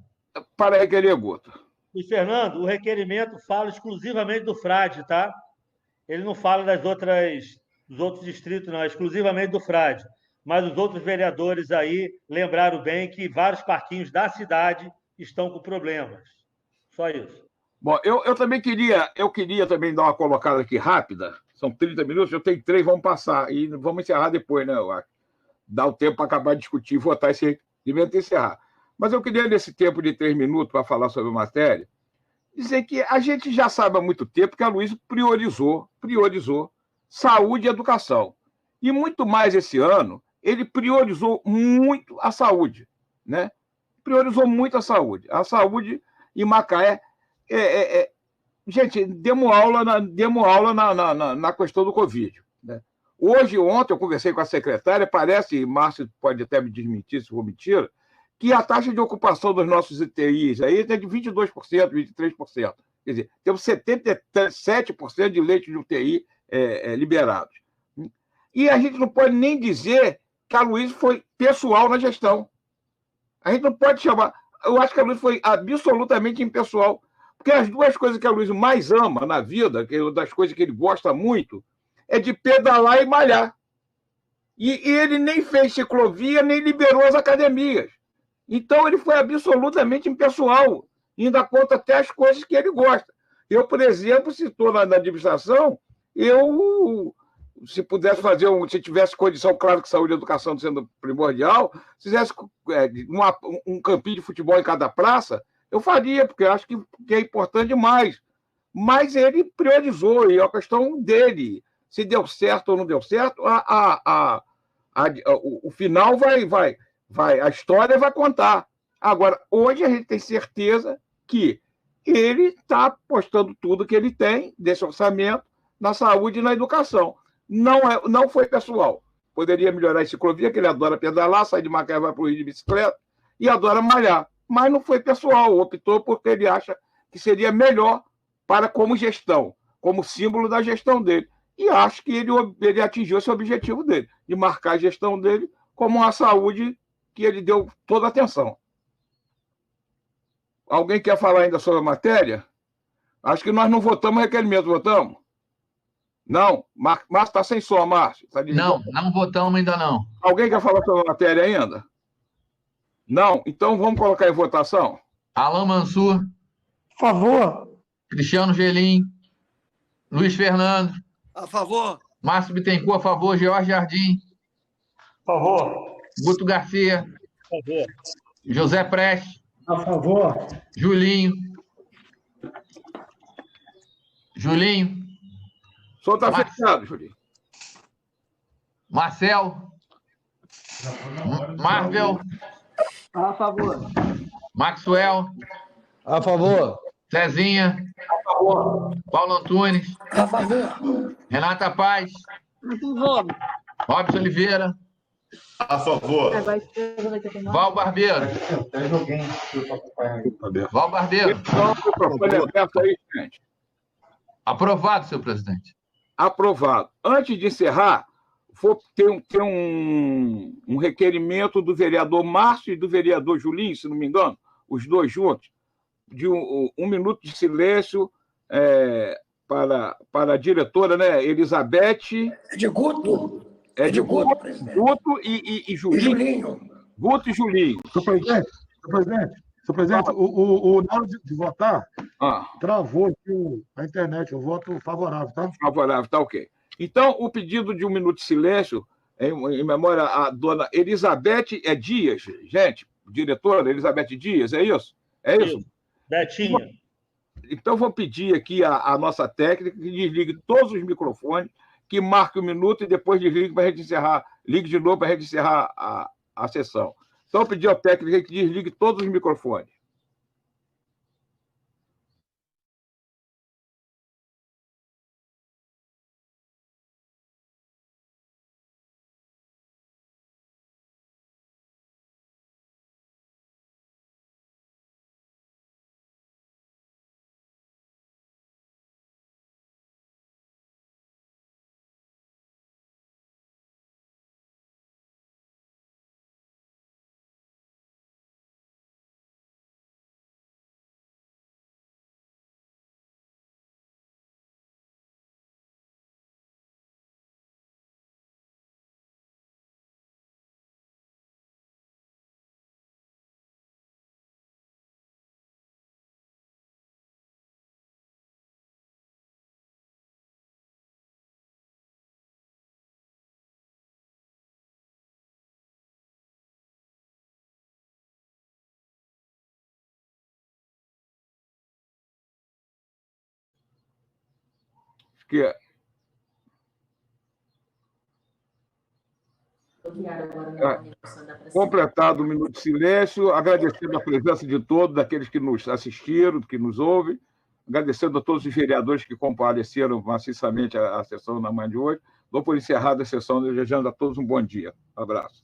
Para requerer, Guto. E, Fernando, o requerimento fala exclusivamente do Frade, tá? Ele não fala dos outros distritos, não. É exclusivamente do Frade. Mas os outros vereadores aí lembraram bem que vários parquinhos da cidade estão com problemas. Só isso. Bom, eu também queria também dar uma colocada aqui rápida. São 30 minutos, eu tenho 3, vamos passar. E vamos encerrar depois, né? Eu acho. Dá o tempo para acabar de discutir e votar esse requerimento e encerrar. Mas eu queria, nesse tempo de 3 minutos, para falar sobre a matéria, dizer que a gente já sabe há muito tempo que a Luiza priorizou saúde e educação. E muito mais esse ano, ele priorizou muito a saúde, né? Priorizou muito a saúde. A saúde em Macaé. Gente, demos aula na questão do Covid, né? Ontem eu conversei com a secretária, parece, e Márcio pode até me desmentir se for mentira, que a taxa de ocupação dos nossos UTIs aí é de 22%, 23%. Quer dizer, temos 77% de leitos de UTI liberados. E a gente não pode nem dizer que a Luiza foi pessoal na gestão. A gente não pode chamar... Eu acho que a Luiza foi absolutamente impessoal. Porque as duas coisas que a Luiza mais ama na vida, que é uma das coisas que ele gosta muito, é de pedalar e malhar. E ele nem fez ciclovia, nem liberou as academias. Então, ele foi absolutamente impessoal, ainda conta até as coisas que ele gosta. Eu, por exemplo, se estou na administração, eu se pudesse fazer se tivesse condição, claro que saúde e educação sendo primordial, se fizesse um campinho de futebol em cada praça, eu faria, porque eu acho que é importante demais. Mas ele priorizou, e é a questão dele. Se deu certo ou não deu certo, o final vai, a história vai contar. Agora, hoje a gente tem certeza que ele está apostando tudo que ele tem desse orçamento na saúde e na educação. Não foi pessoal. Poderia melhorar a ciclovia, que ele adora pedalar, sai de Macaé, vai para o Rio de bicicleta, e adora malhar. Mas não foi pessoal, optou porque ele acha que seria melhor como gestão, como símbolo da gestão dele. E acho que ele atingiu esse objetivo dele, de marcar a gestão dele como uma saúde que ele deu toda a atenção. Alguém quer falar ainda sobre a matéria? Acho que nós não votamos requerimento, votamos? Não? Márcio está sem som, Márcio. Tá não votamos ainda não. Alguém quer falar sobre a matéria ainda? Não? Então vamos colocar em votação? Alain Mansur. A favor. Cristiano Gelim. Luiz Fernando. A favor. Márcio Bittencourt, a favor. Jorge Jardim. A favor. Guto Garcia. A favor. José Prestes. A favor. Julinho. O senhor está fechado, Julinho. Marcel. Marvel. A favor. Maxwell. A favor. Cezinha. A favor. Paulo Antunes. A favor. Renata Paz. A favor. Robson Oliveira. A favor. Val Barbeiro. Val Barbeiro. Aprovado, senhor presidente. Aprovado. Antes de encerrar, tem um requerimento do vereador Márcio e do vereador Julinho, se não me engano, os dois juntos, de um minuto de silêncio para a diretora, né, Elizabeth. É de Guto. É de Guto, presidente. Guto e Julinho. Guto e Julinho. Senhor presidente, na hora de votar, travou aqui a internet. Eu voto favorável, tá? Favorável, tá ok. Então, o pedido de um minuto de silêncio, em memória à dona Elizabeth Dias, gente, diretora Elizabeth Dias, é isso? É isso? Betinha. Então, vou pedir aqui a nossa técnica que desligue todos os microfones, que marque um minuto e depois desligue para a gente encerrar, ligue de novo para a gente encerrar a sessão. Então, eu pedi ao técnico que desligue todos os microfones. Completado o minuto de silêncio, agradecendo a presença de todos, daqueles que nos assistiram, que nos ouvem, agradecendo a todos os vereadores que compareceram maciçamente à sessão na manhã de hoje. Dou por encerrada a sessão, desejando a todos um bom dia. Um abraço.